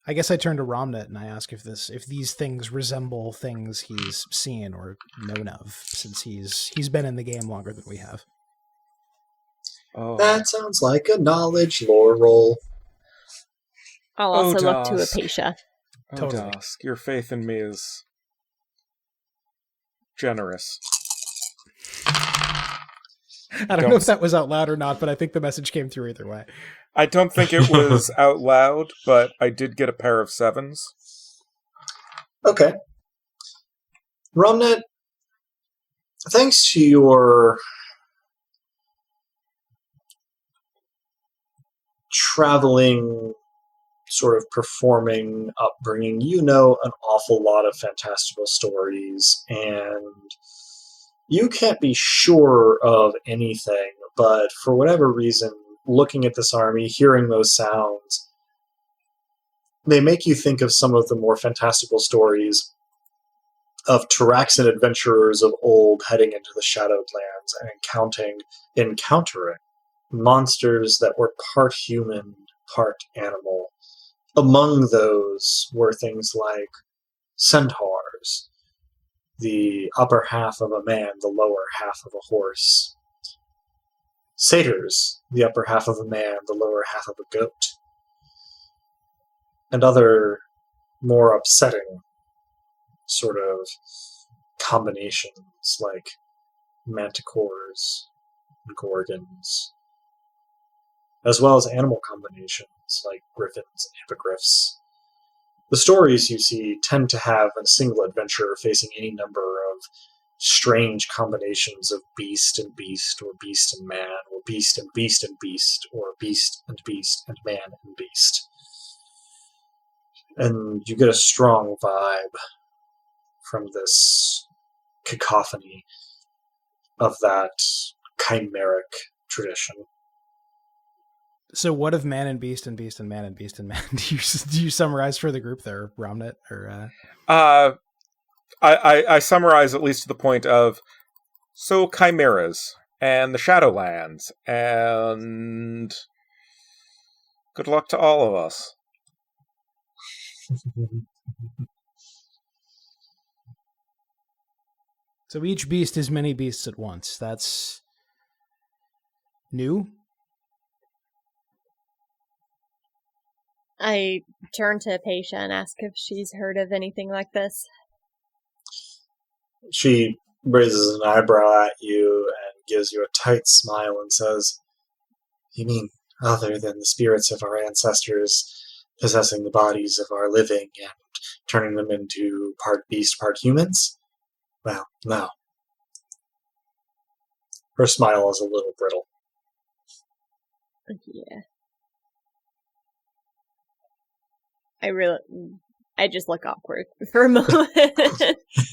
I guess I turn to Romnet and I ask if these things resemble things he's seen or known of, since he's been in the game longer than we have. Oh. That sounds like a knowledge lore roll. I'll also look to Apatia. Totally. Dusk, your faith in me is generous. I don't know if that was out loud or not, but I think the message came through either way. I don't think it was out loud, but I did get a pair of 7s. Okay. Romnet, thanks to your traveling, sort of performing upbringing, you know an awful lot of fantastical stories, and you can't be sure of anything, but for whatever reason, looking at this army, hearing those sounds, they make you think of some of the more fantastical stories of Taraxan adventurers of old heading into the Shadowed Lands and encountering monsters that were part human, part animal. Among those were things like centaurs, the upper half of a man, the lower half of a horse. Satyrs, the upper half of a man, the lower half of a goat. And other more upsetting sort of combinations like manticores, gorgons, as well as animal combinations like griffins and hippogriffs. The stories you see tend to have a single adventurer facing any number of strange combinations of beast and beast, or beast and man, or beast and beast and beast, or beast and man and beast. And you get a strong vibe from this cacophony of that chimeric tradition. So what of man and beast and beast and man and beast and man? Do you summarize for the group there, Romnet? Or I summarize at least to the point of, so chimeras and the Shadowlands, and good luck to all of us. So each beast is many beasts at once. That's new? I turn to Apatia and ask if she's heard of anything like this. She raises an eyebrow at you and gives you a tight smile and says, "You mean other than the spirits of our ancestors possessing the bodies of our living and turning them into part beast, part humans? Well, no." Her smile is a little brittle. Yeah. I just look awkward for a moment.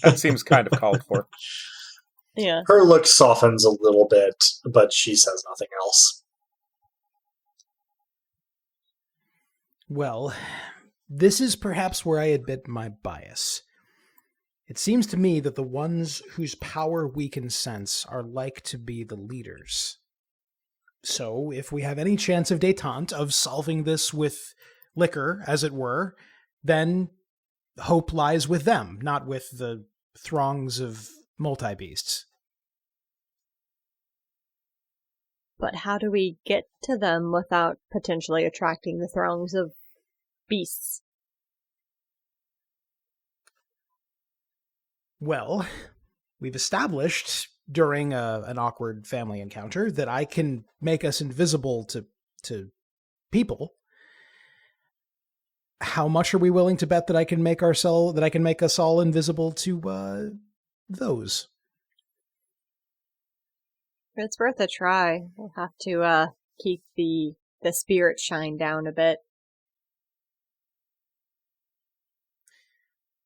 That seems kind of called for. Yeah. Her look softens a little bit, but she says nothing else. Well, this is perhaps where I admit my bias. It seems to me that the ones whose power we can sense are like to be the leaders. So, if we have any chance of détente, of solving this with liquor, as it were, then hope lies with them, not with the throngs of multi-beasts. But how do we get to them without potentially attracting the throngs of beasts? Well, we've established during an awkward family encounter that I can make us invisible to people. How much are we willing to bet that I can make us all invisible to those? It's worth a try. We'll have to keep the spirit shine down a bit.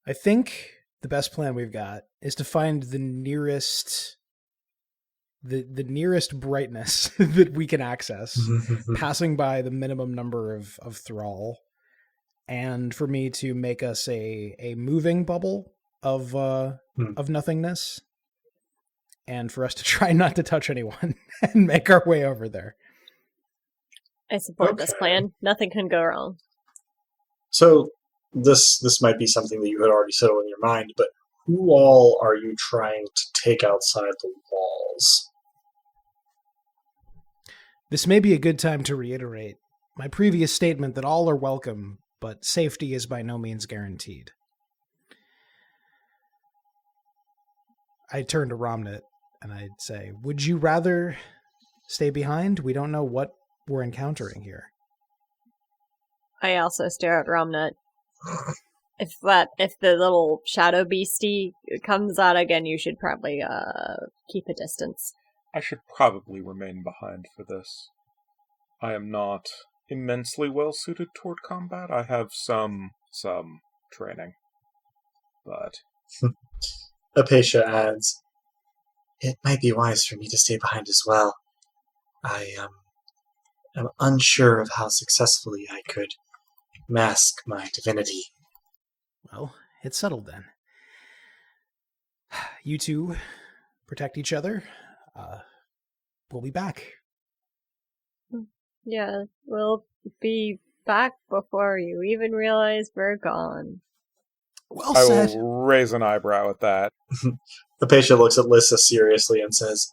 I think the best plan we've got is to find the nearest brightness that we can access, passing by the minimum number of thrall, and for me to make us a moving bubble of nothingness, and for us to try not to touch anyone and make our way over there. I support this plan. Nothing can go wrong. So this might be something that you had already settled in your mind, but who all are you trying to take outside the walls? This may be a good time to reiterate my previous statement that all are welcome, but safety is by no means guaranteed. I turn to Romnit and I'd say, would you rather stay behind? We don't know what we're encountering here. I also stare at Romnut. If the little shadow beastie comes out again, you should probably keep a distance. I should probably remain behind for this. I am not immensely well suited toward combat. I have some training, but Apatia adds, "It might be wise for me to stay behind as well. I am unsure of how successfully I could mask my divinity." Well, it's settled then. You two protect each other. We'll be back. Yeah, we'll be back before you even realize we're gone. Well I said. will raise an eyebrow at that. Apatia looks at Lyssa seriously and says,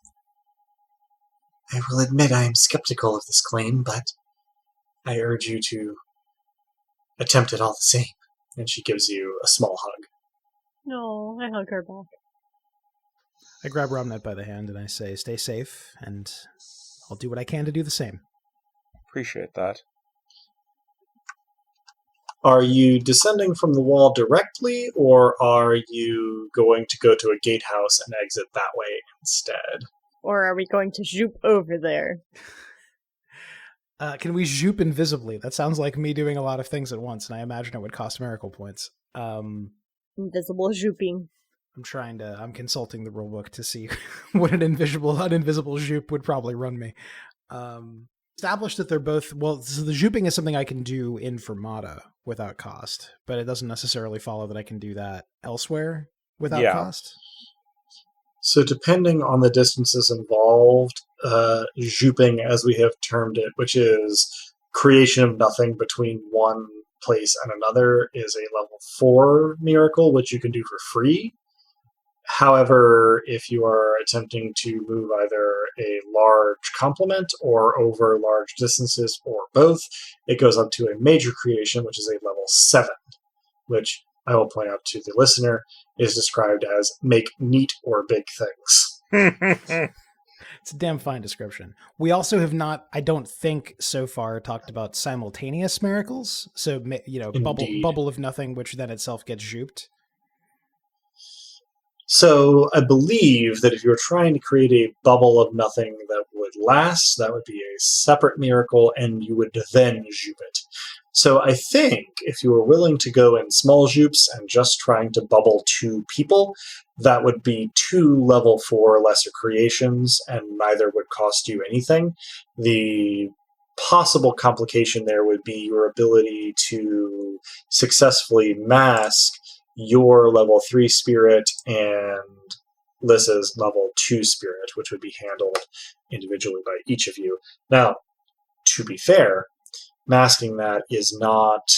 "I will admit I am skeptical of this claim, but I urge you to attempt it all the same." And she gives you a small hug. No, I hug her back. I grab Romnet by the hand and I say, stay safe, and I'll do what I can to do the same. Appreciate that. Are you descending from the wall directly, or are you going to go to a gatehouse and exit that way instead? Or are we going to zoop over there? Can we zoop invisibly? That sounds like me doing a lot of things at once, and I imagine it would cost miracle points. Invisible zooping. I'm consulting the rulebook to see what an invisible zoop would probably run me. Established that they're both, so the zooping is something I can do in Fermata without cost, but it doesn't necessarily follow that I can do that elsewhere without cost. So depending on the distances involved, zooping, as we have termed it, which is creation of nothing between one place and another, is a level 4 miracle, which you can do for free. However, if you are attempting to move either a large complement or over large distances or both, it goes up to a major creation, which is a level 7, which I will point out to the listener is described as make neat or big things. It's a damn fine description. We also have not, I don't think so far, talked about simultaneous miracles. So, bubble of nothing, which then itself gets zooped. So I believe that if you're trying to create a bubble of nothing that would last, that would be a separate miracle, and you would then zoop it. So I think if you were willing to go in small zoops and just trying to bubble 2 people, that would be 2 level 4 lesser creations, and neither would cost you anything. The possible complication there would be your ability to successfully mask your level 3 spirit and Lyssa's level 2 spirit, which would be handled individually by each of you. Now, to be fair, masking that is not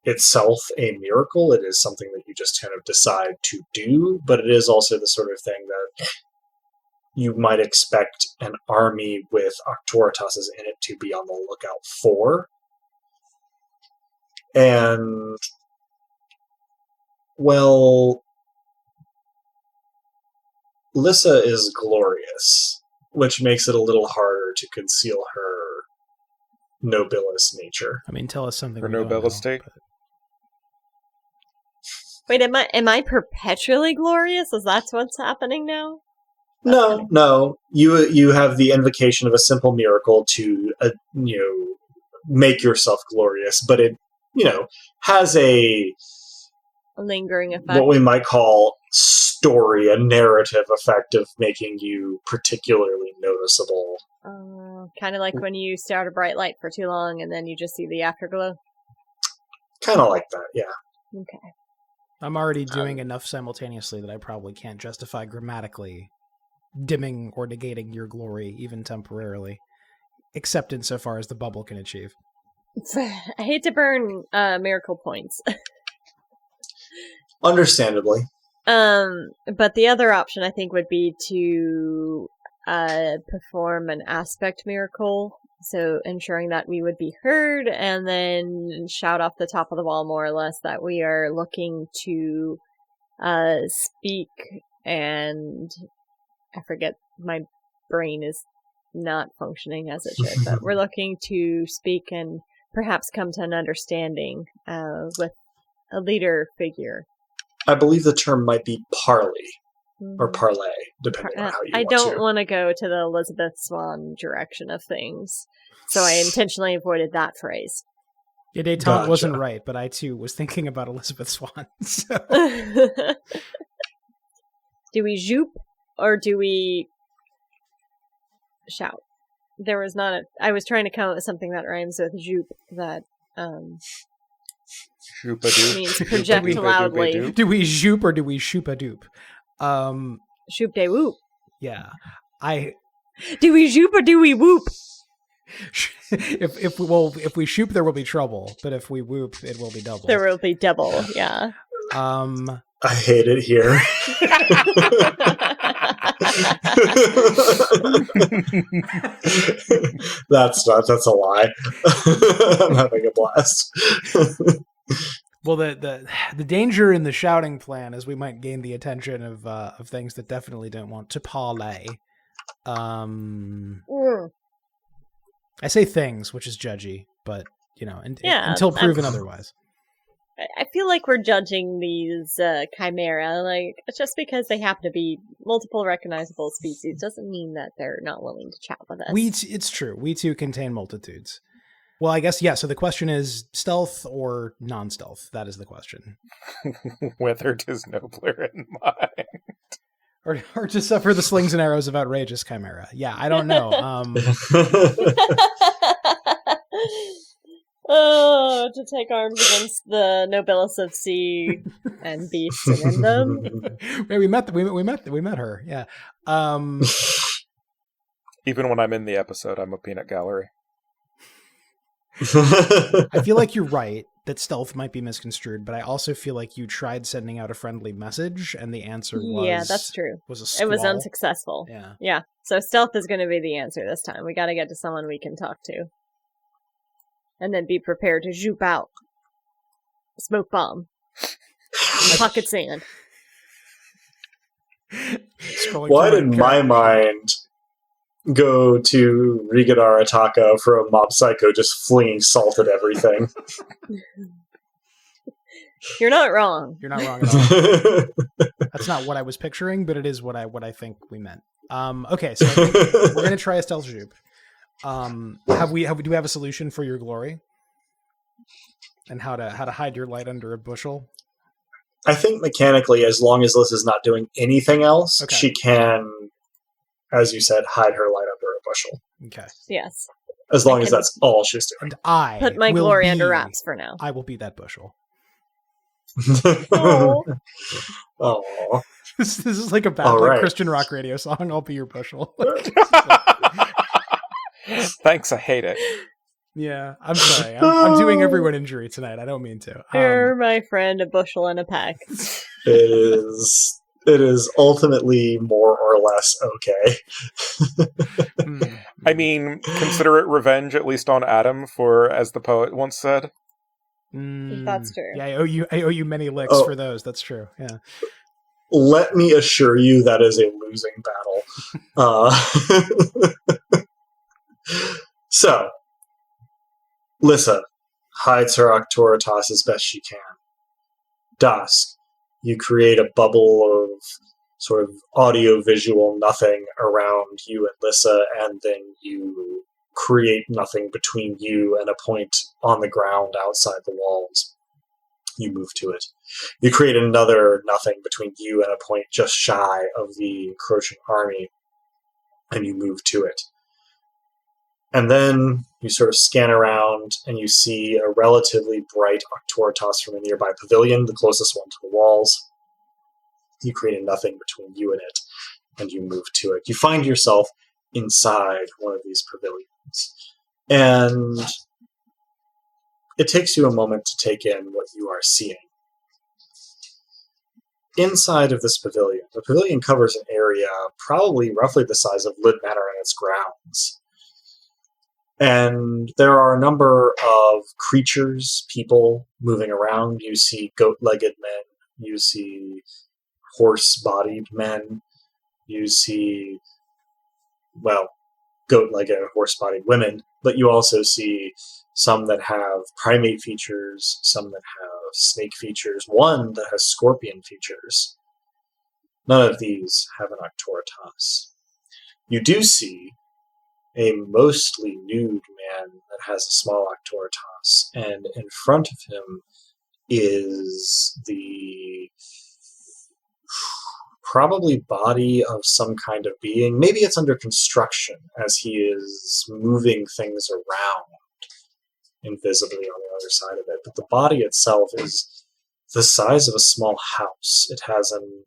itself a miracle. It is something that you just kind of decide to do, but it is also the sort of thing that you might expect an army with Octoritas in it to be on the lookout for. And, well, Lyssa is glorious, which makes it a little harder to conceal her nobilis nature. I mean, tell us something. Her nobilis state? Wait, am I perpetually glorious? Is that what's happening now? No. You have the invocation of a simple miracle to, make yourself glorious, but it, has a lingering effect. what we might call story, a narrative effect of making you particularly noticeable. Kind of like when you stare at a bright light for too long and then you just see the afterglow. Kind of like that, yeah. Okay. I'm already doing enough simultaneously that I probably can't justify grammatically dimming or negating your glory, even temporarily, except insofar as the bubble can achieve. I hate to burn miracle points. Understandably. But the other option, I think, would be to perform an aspect miracle, so ensuring that we would be heard, and then shout off the top of the wall, more or less, that we are looking to speak, and I forget, my brain is not functioning as it should, but we're looking to speak and perhaps come to an understanding with a leader figure. I believe the term might be parley, or parlay, depending on how you I want don't to. want to go to the Elizabeth Swann direction of things, so I intentionally avoided that phrase. Yeah, Détente wasn't right, but I too was thinking about Elizabeth Swann. So. Do we zoop or do we shout? There was not I was trying to come up with something that rhymes with zoop that means project loudly. Do we zoop or do we shoop-a-doop? Shoop de whoop. Yeah. Do we zoop or do we whoop? If we shoop, there will be trouble, but if we whoop, it will be double. There will be double, yeah. I hate it here. That's a lie. I'm having a blast. Well, the danger in the shouting plan is we might gain the attention of things that definitely don't want to parlay. I say things, which is judgy, but until proven otherwise. I feel like we're judging these chimera, like, just because they happen to be multiple recognizable species doesn't mean that they're not willing to chat with us. It's true. We too contain multitudes. Well, I guess, yeah, so the question is stealth or non-stealth? That is the question. Whether 'tis nobler in mind. Or to suffer the slings and arrows of outrageous chimera. Yeah, I don't know. Oh, to take arms against the nobilis of sea and beasts and in them. Yeah, we met her. Yeah. Even when I'm in the episode, I'm a peanut gallery. I feel like you're right that stealth might be misconstrued, but I also feel like you tried sending out a friendly message, and the answer was that's true. Was a squall. It was unsuccessful. Yeah. So stealth is going to be the answer this time. We got to get to someone we can talk to. And then be prepared to zoop out. Smoke bomb. Pocket sand. Why did my mind go to Rigan Arataka from Mob Psycho just flinging salt at everything? You're not wrong. You're not wrong at all. That's not what I was picturing, but it is what I think we meant. Okay, so I think we're going to try a stealth zoop. Do we have a solution for your glory? And how to hide your light under a bushel? I think mechanically, as long as Liz is not doing anything else, she can, as you said, hide her light under a bushel. Okay. Yes. As long as that's all she's doing. And I put my glory under wraps for now. I will be that bushel. Oh. This is like a bad Christian rock radio song. I'll be your bushel. Thanks, I hate it. Yeah, I'm sorry. I'm doing everyone injury tonight. I don't mean to. You're my friend, a bushel and a peck. It is ultimately more or less okay. I mean, consider it revenge, at least on Adam, for, as the poet once said. That's true. Yeah, I owe you many licks for those. That's true. Yeah. Let me assure you that is a losing battle. So, Lissa hides her Octoritas as best she can. Dusk, you create a bubble of sort of audio-visual nothing around you and Lissa, and then you create nothing between you and a point on the ground outside the walls. You move to it. You create another nothing between you and a point just shy of the encroaching army, and you move to it. And then you sort of scan around, and you see a relatively bright Octoritas from a nearby pavilion, the closest one to the walls. You create a nothing between you and it, and you move to it. You find yourself inside one of these pavilions. And it takes you a moment to take in what you are seeing. Inside of this pavilion, the pavilion covers an area probably roughly the size of Lid Manor and its grounds. And there are a number of creatures, people moving around. You see goat-legged men. You see horse-bodied men. You see, well, goat-legged and horse-bodied women. But you also see some that have primate features, some that have snake features, one that has scorpion features. None of these have an Octoritas. You do see a mostly nude man that has a small Octoritas, and in front of him is the probably body of some kind of being. Maybe it's under construction as he is moving things around invisibly on the other side of it. But the body itself is the size of a small house. It has an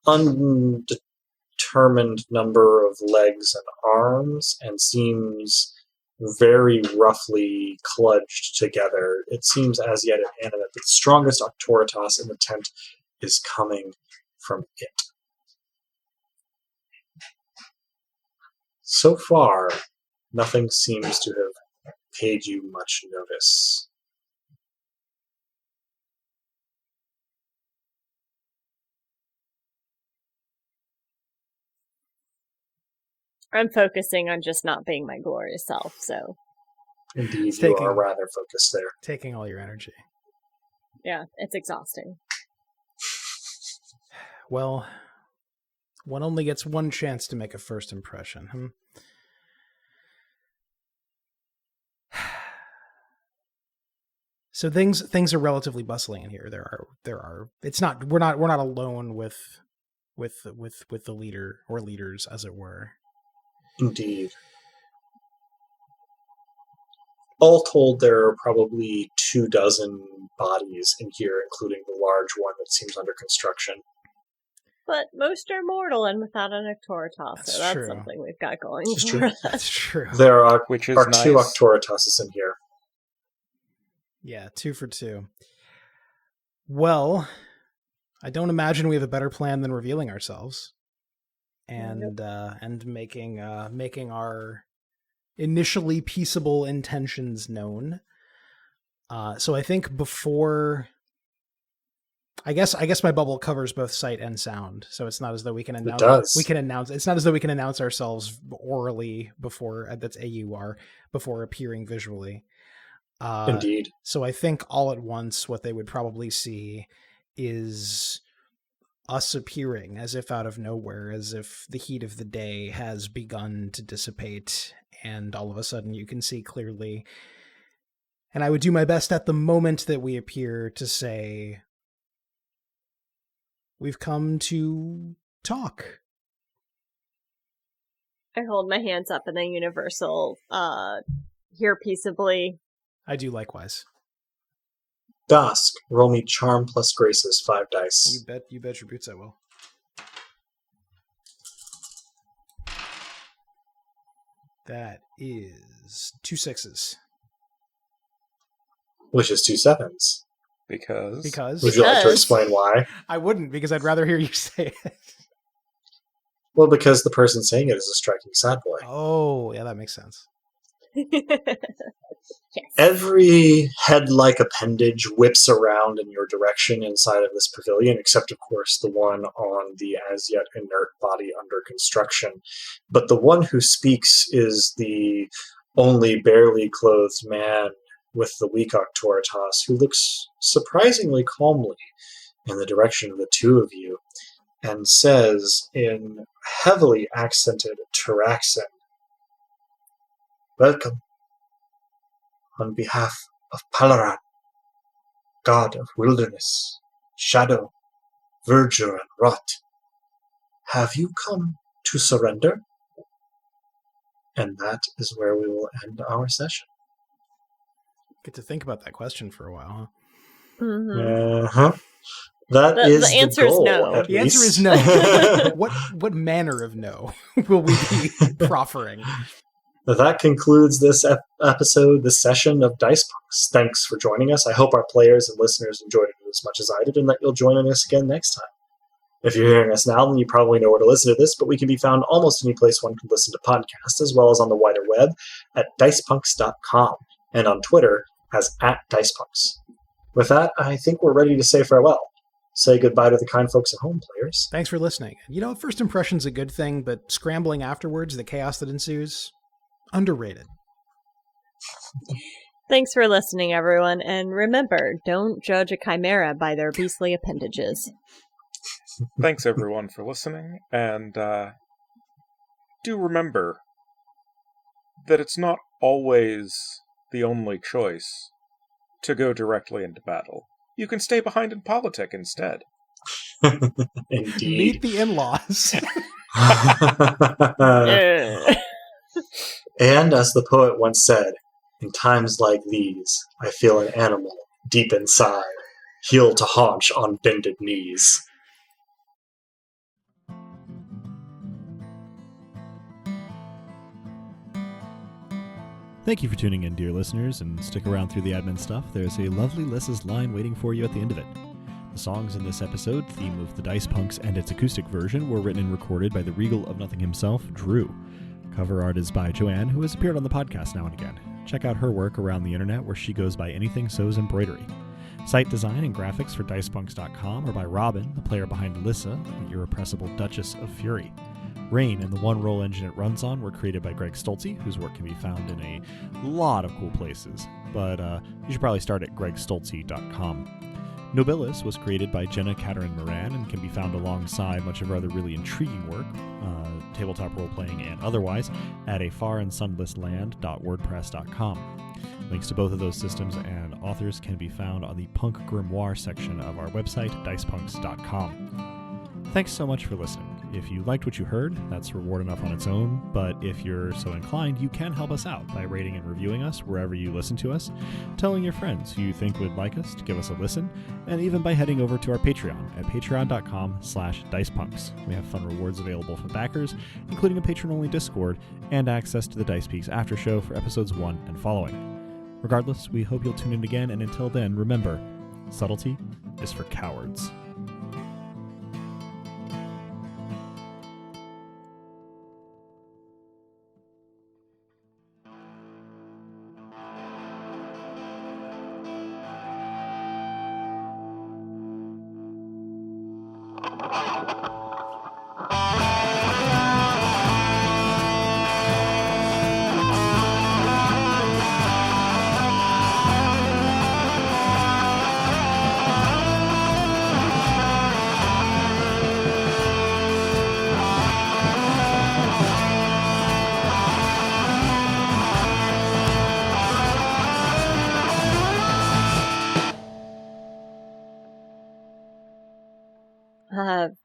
undetermined number of legs and arms and seems very roughly kludged together. It seems as yet inanimate. The strongest Octoritas in the tent is coming from it. So far, nothing seems to have paid you much notice. I'm focusing on just not being my glorious self, so... Indeed, you are rather focused there. Taking all your energy. Yeah, it's exhausting. Well, one only gets one chance to make a first impression. So things are relatively bustling in here. There are. It's not. We're not alone with the leader or leaders, as it were. Indeed. All told, there are probably 24 bodies in here, including the large one that seems under construction. But most are mortal and without an Octoritas, so that's something we've got going for us. That's true. There are nice. 2 Octoritases in here. Yeah, 2 for 2. Well, I don't imagine we have a better plan than revealing ourselves and making our initially peaceable intentions known. So I think before, I guess my bubble covers both sight and sound, so it's not as though we can announce. It does. It's not as though we can announce ourselves orally before. That's AUR before appearing visually. Indeed. So I think all at once, what they would probably see is us appearing as if out of nowhere, as if the heat of the day has begun to dissipate, and all of a sudden you can see clearly. And I would do my best at the moment that we appear to say, "We've come to talk." I hold my hands up in a universal, here peaceably. I do likewise. Dusk, roll me charm plus graces, 5 dice. You bet your boots I will. That is 2 6s. Which is 2 7s. Because Would you like to explain why? I wouldn't, because I'd rather hear you say it. Well, because the person saying it is a striking sad boy. Oh, yeah, that makes sense. Yes. Every head-like appendage whips around in your direction inside of this pavilion, except, of course, the one on the as-yet inert body under construction. But the one who speaks is the only barely clothed man with the weak Octoritas, who looks surprisingly calmly in the direction of the two of you, and says in heavily accented Taraxan, "Welcome. On behalf of Palaran, god of wilderness, shadow, verdure, and rot, have you come to surrender? And that is where we will end our session. Get to think about that question for a while, huh? Mm-hmm. Uh-huh. That is the answer goal, is no. The answer is no. What manner of no will we be proffering? That concludes this episode, this session of Dice Punks. Thanks for joining us. I hope our players and listeners enjoyed it as much as I did, and that you'll join us again next time. If you're hearing us now, then you probably know where to listen to this, but we can be found almost any place one can listen to podcasts, as well as on the wider web at dicepunks.com, and on Twitter as @dicepunks. With that, I think we're ready to say farewell. Say goodbye to the kind folks at home, players. Thanks for listening. First impression's a good thing, but scrambling afterwards, the chaos that ensues, underrated. Thanks for listening, everyone, and remember, don't judge a chimera by their beastly appendages. Thanks, everyone, for listening, and do remember that it's not always the only choice to go directly into battle. You can stay behind and politic instead. Indeed. Meet the in-laws. And as the poet once said, in times like these, I feel an animal deep inside, heel to haunch on bended knees. Thank you for tuning in, dear listeners, and stick around through the admin stuff. There's a lovely Lissa's line waiting for you at the end of it. The songs in this episode, theme of the Dice Punks and its acoustic version, were written and recorded by the Regal of Nothing himself, Drew. Cover art is by Joanne, who has appeared on the podcast now and again. Check out her work around the internet, where she goes by Anything Sews Embroidery. Site design and graphics for dicepunks.com are by Robin, the player behind Lissa, the irrepressible Duchess of Fury. Rain and the one-roll engine it runs on were created by Greg Stolze, whose work can be found in a lot of cool places, but you should probably start at gregstolze.com. Nobilis was created by Jenna Caterin Moran and can be found alongside much of her other really intriguing work, tabletop role-playing and otherwise, at a farandsunlessland.wordpress.com. Links to both of those systems and authors can be found on the Punk Grimoire section of our website, dicepunks.com. Thanks so much for listening. If you liked what you heard, that's reward enough on its own, but if you're so inclined, you can help us out by rating and reviewing us wherever you listen to us, telling your friends who you think would like us to give us a listen, and even by heading over to our Patreon at patreon.com/dicepunks. We have fun rewards available for backers, including a patron-only Discord and access to the Dice Peaks after show for episodes 1 and following. Regardless, we hope you'll tune in again, and until then, remember, subtlety is for cowards.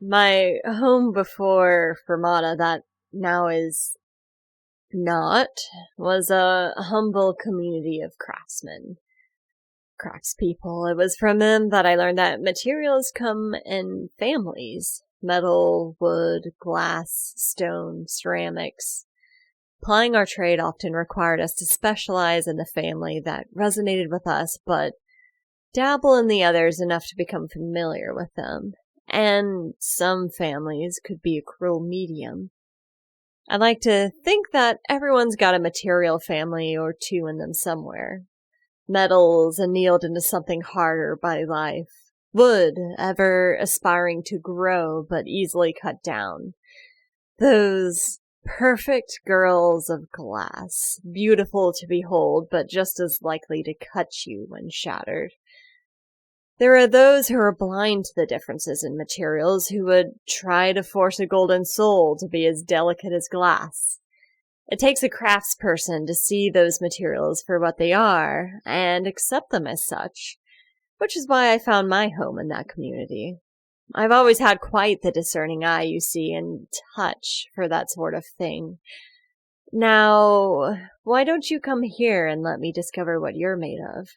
My home before Fermata, that now is not, was a humble community of craftsmen. Craftspeople. It was from them that I learned that materials come in families. Metal, wood, glass, stone, ceramics. Plying our trade often required us to specialize in the family that resonated with us, but dabble in the others enough to become familiar with them. And some families could be a cruel medium. I like to think that everyone's got a material family or two in them somewhere. Metals annealed into something harder by life. Wood, ever aspiring to grow but easily cut down. Those perfect girls of glass, beautiful to behold but just as likely to cut you when shattered. There are those who are blind to the differences in materials who would try to force a golden soul to be as delicate as glass. It takes a craftsperson to see those materials for what they are and accept them as such, which is why I found my home in that community. I've always had quite the discerning eye, you see, and touch for that sort of thing. Now, why don't you come here and let me discover what you're made of?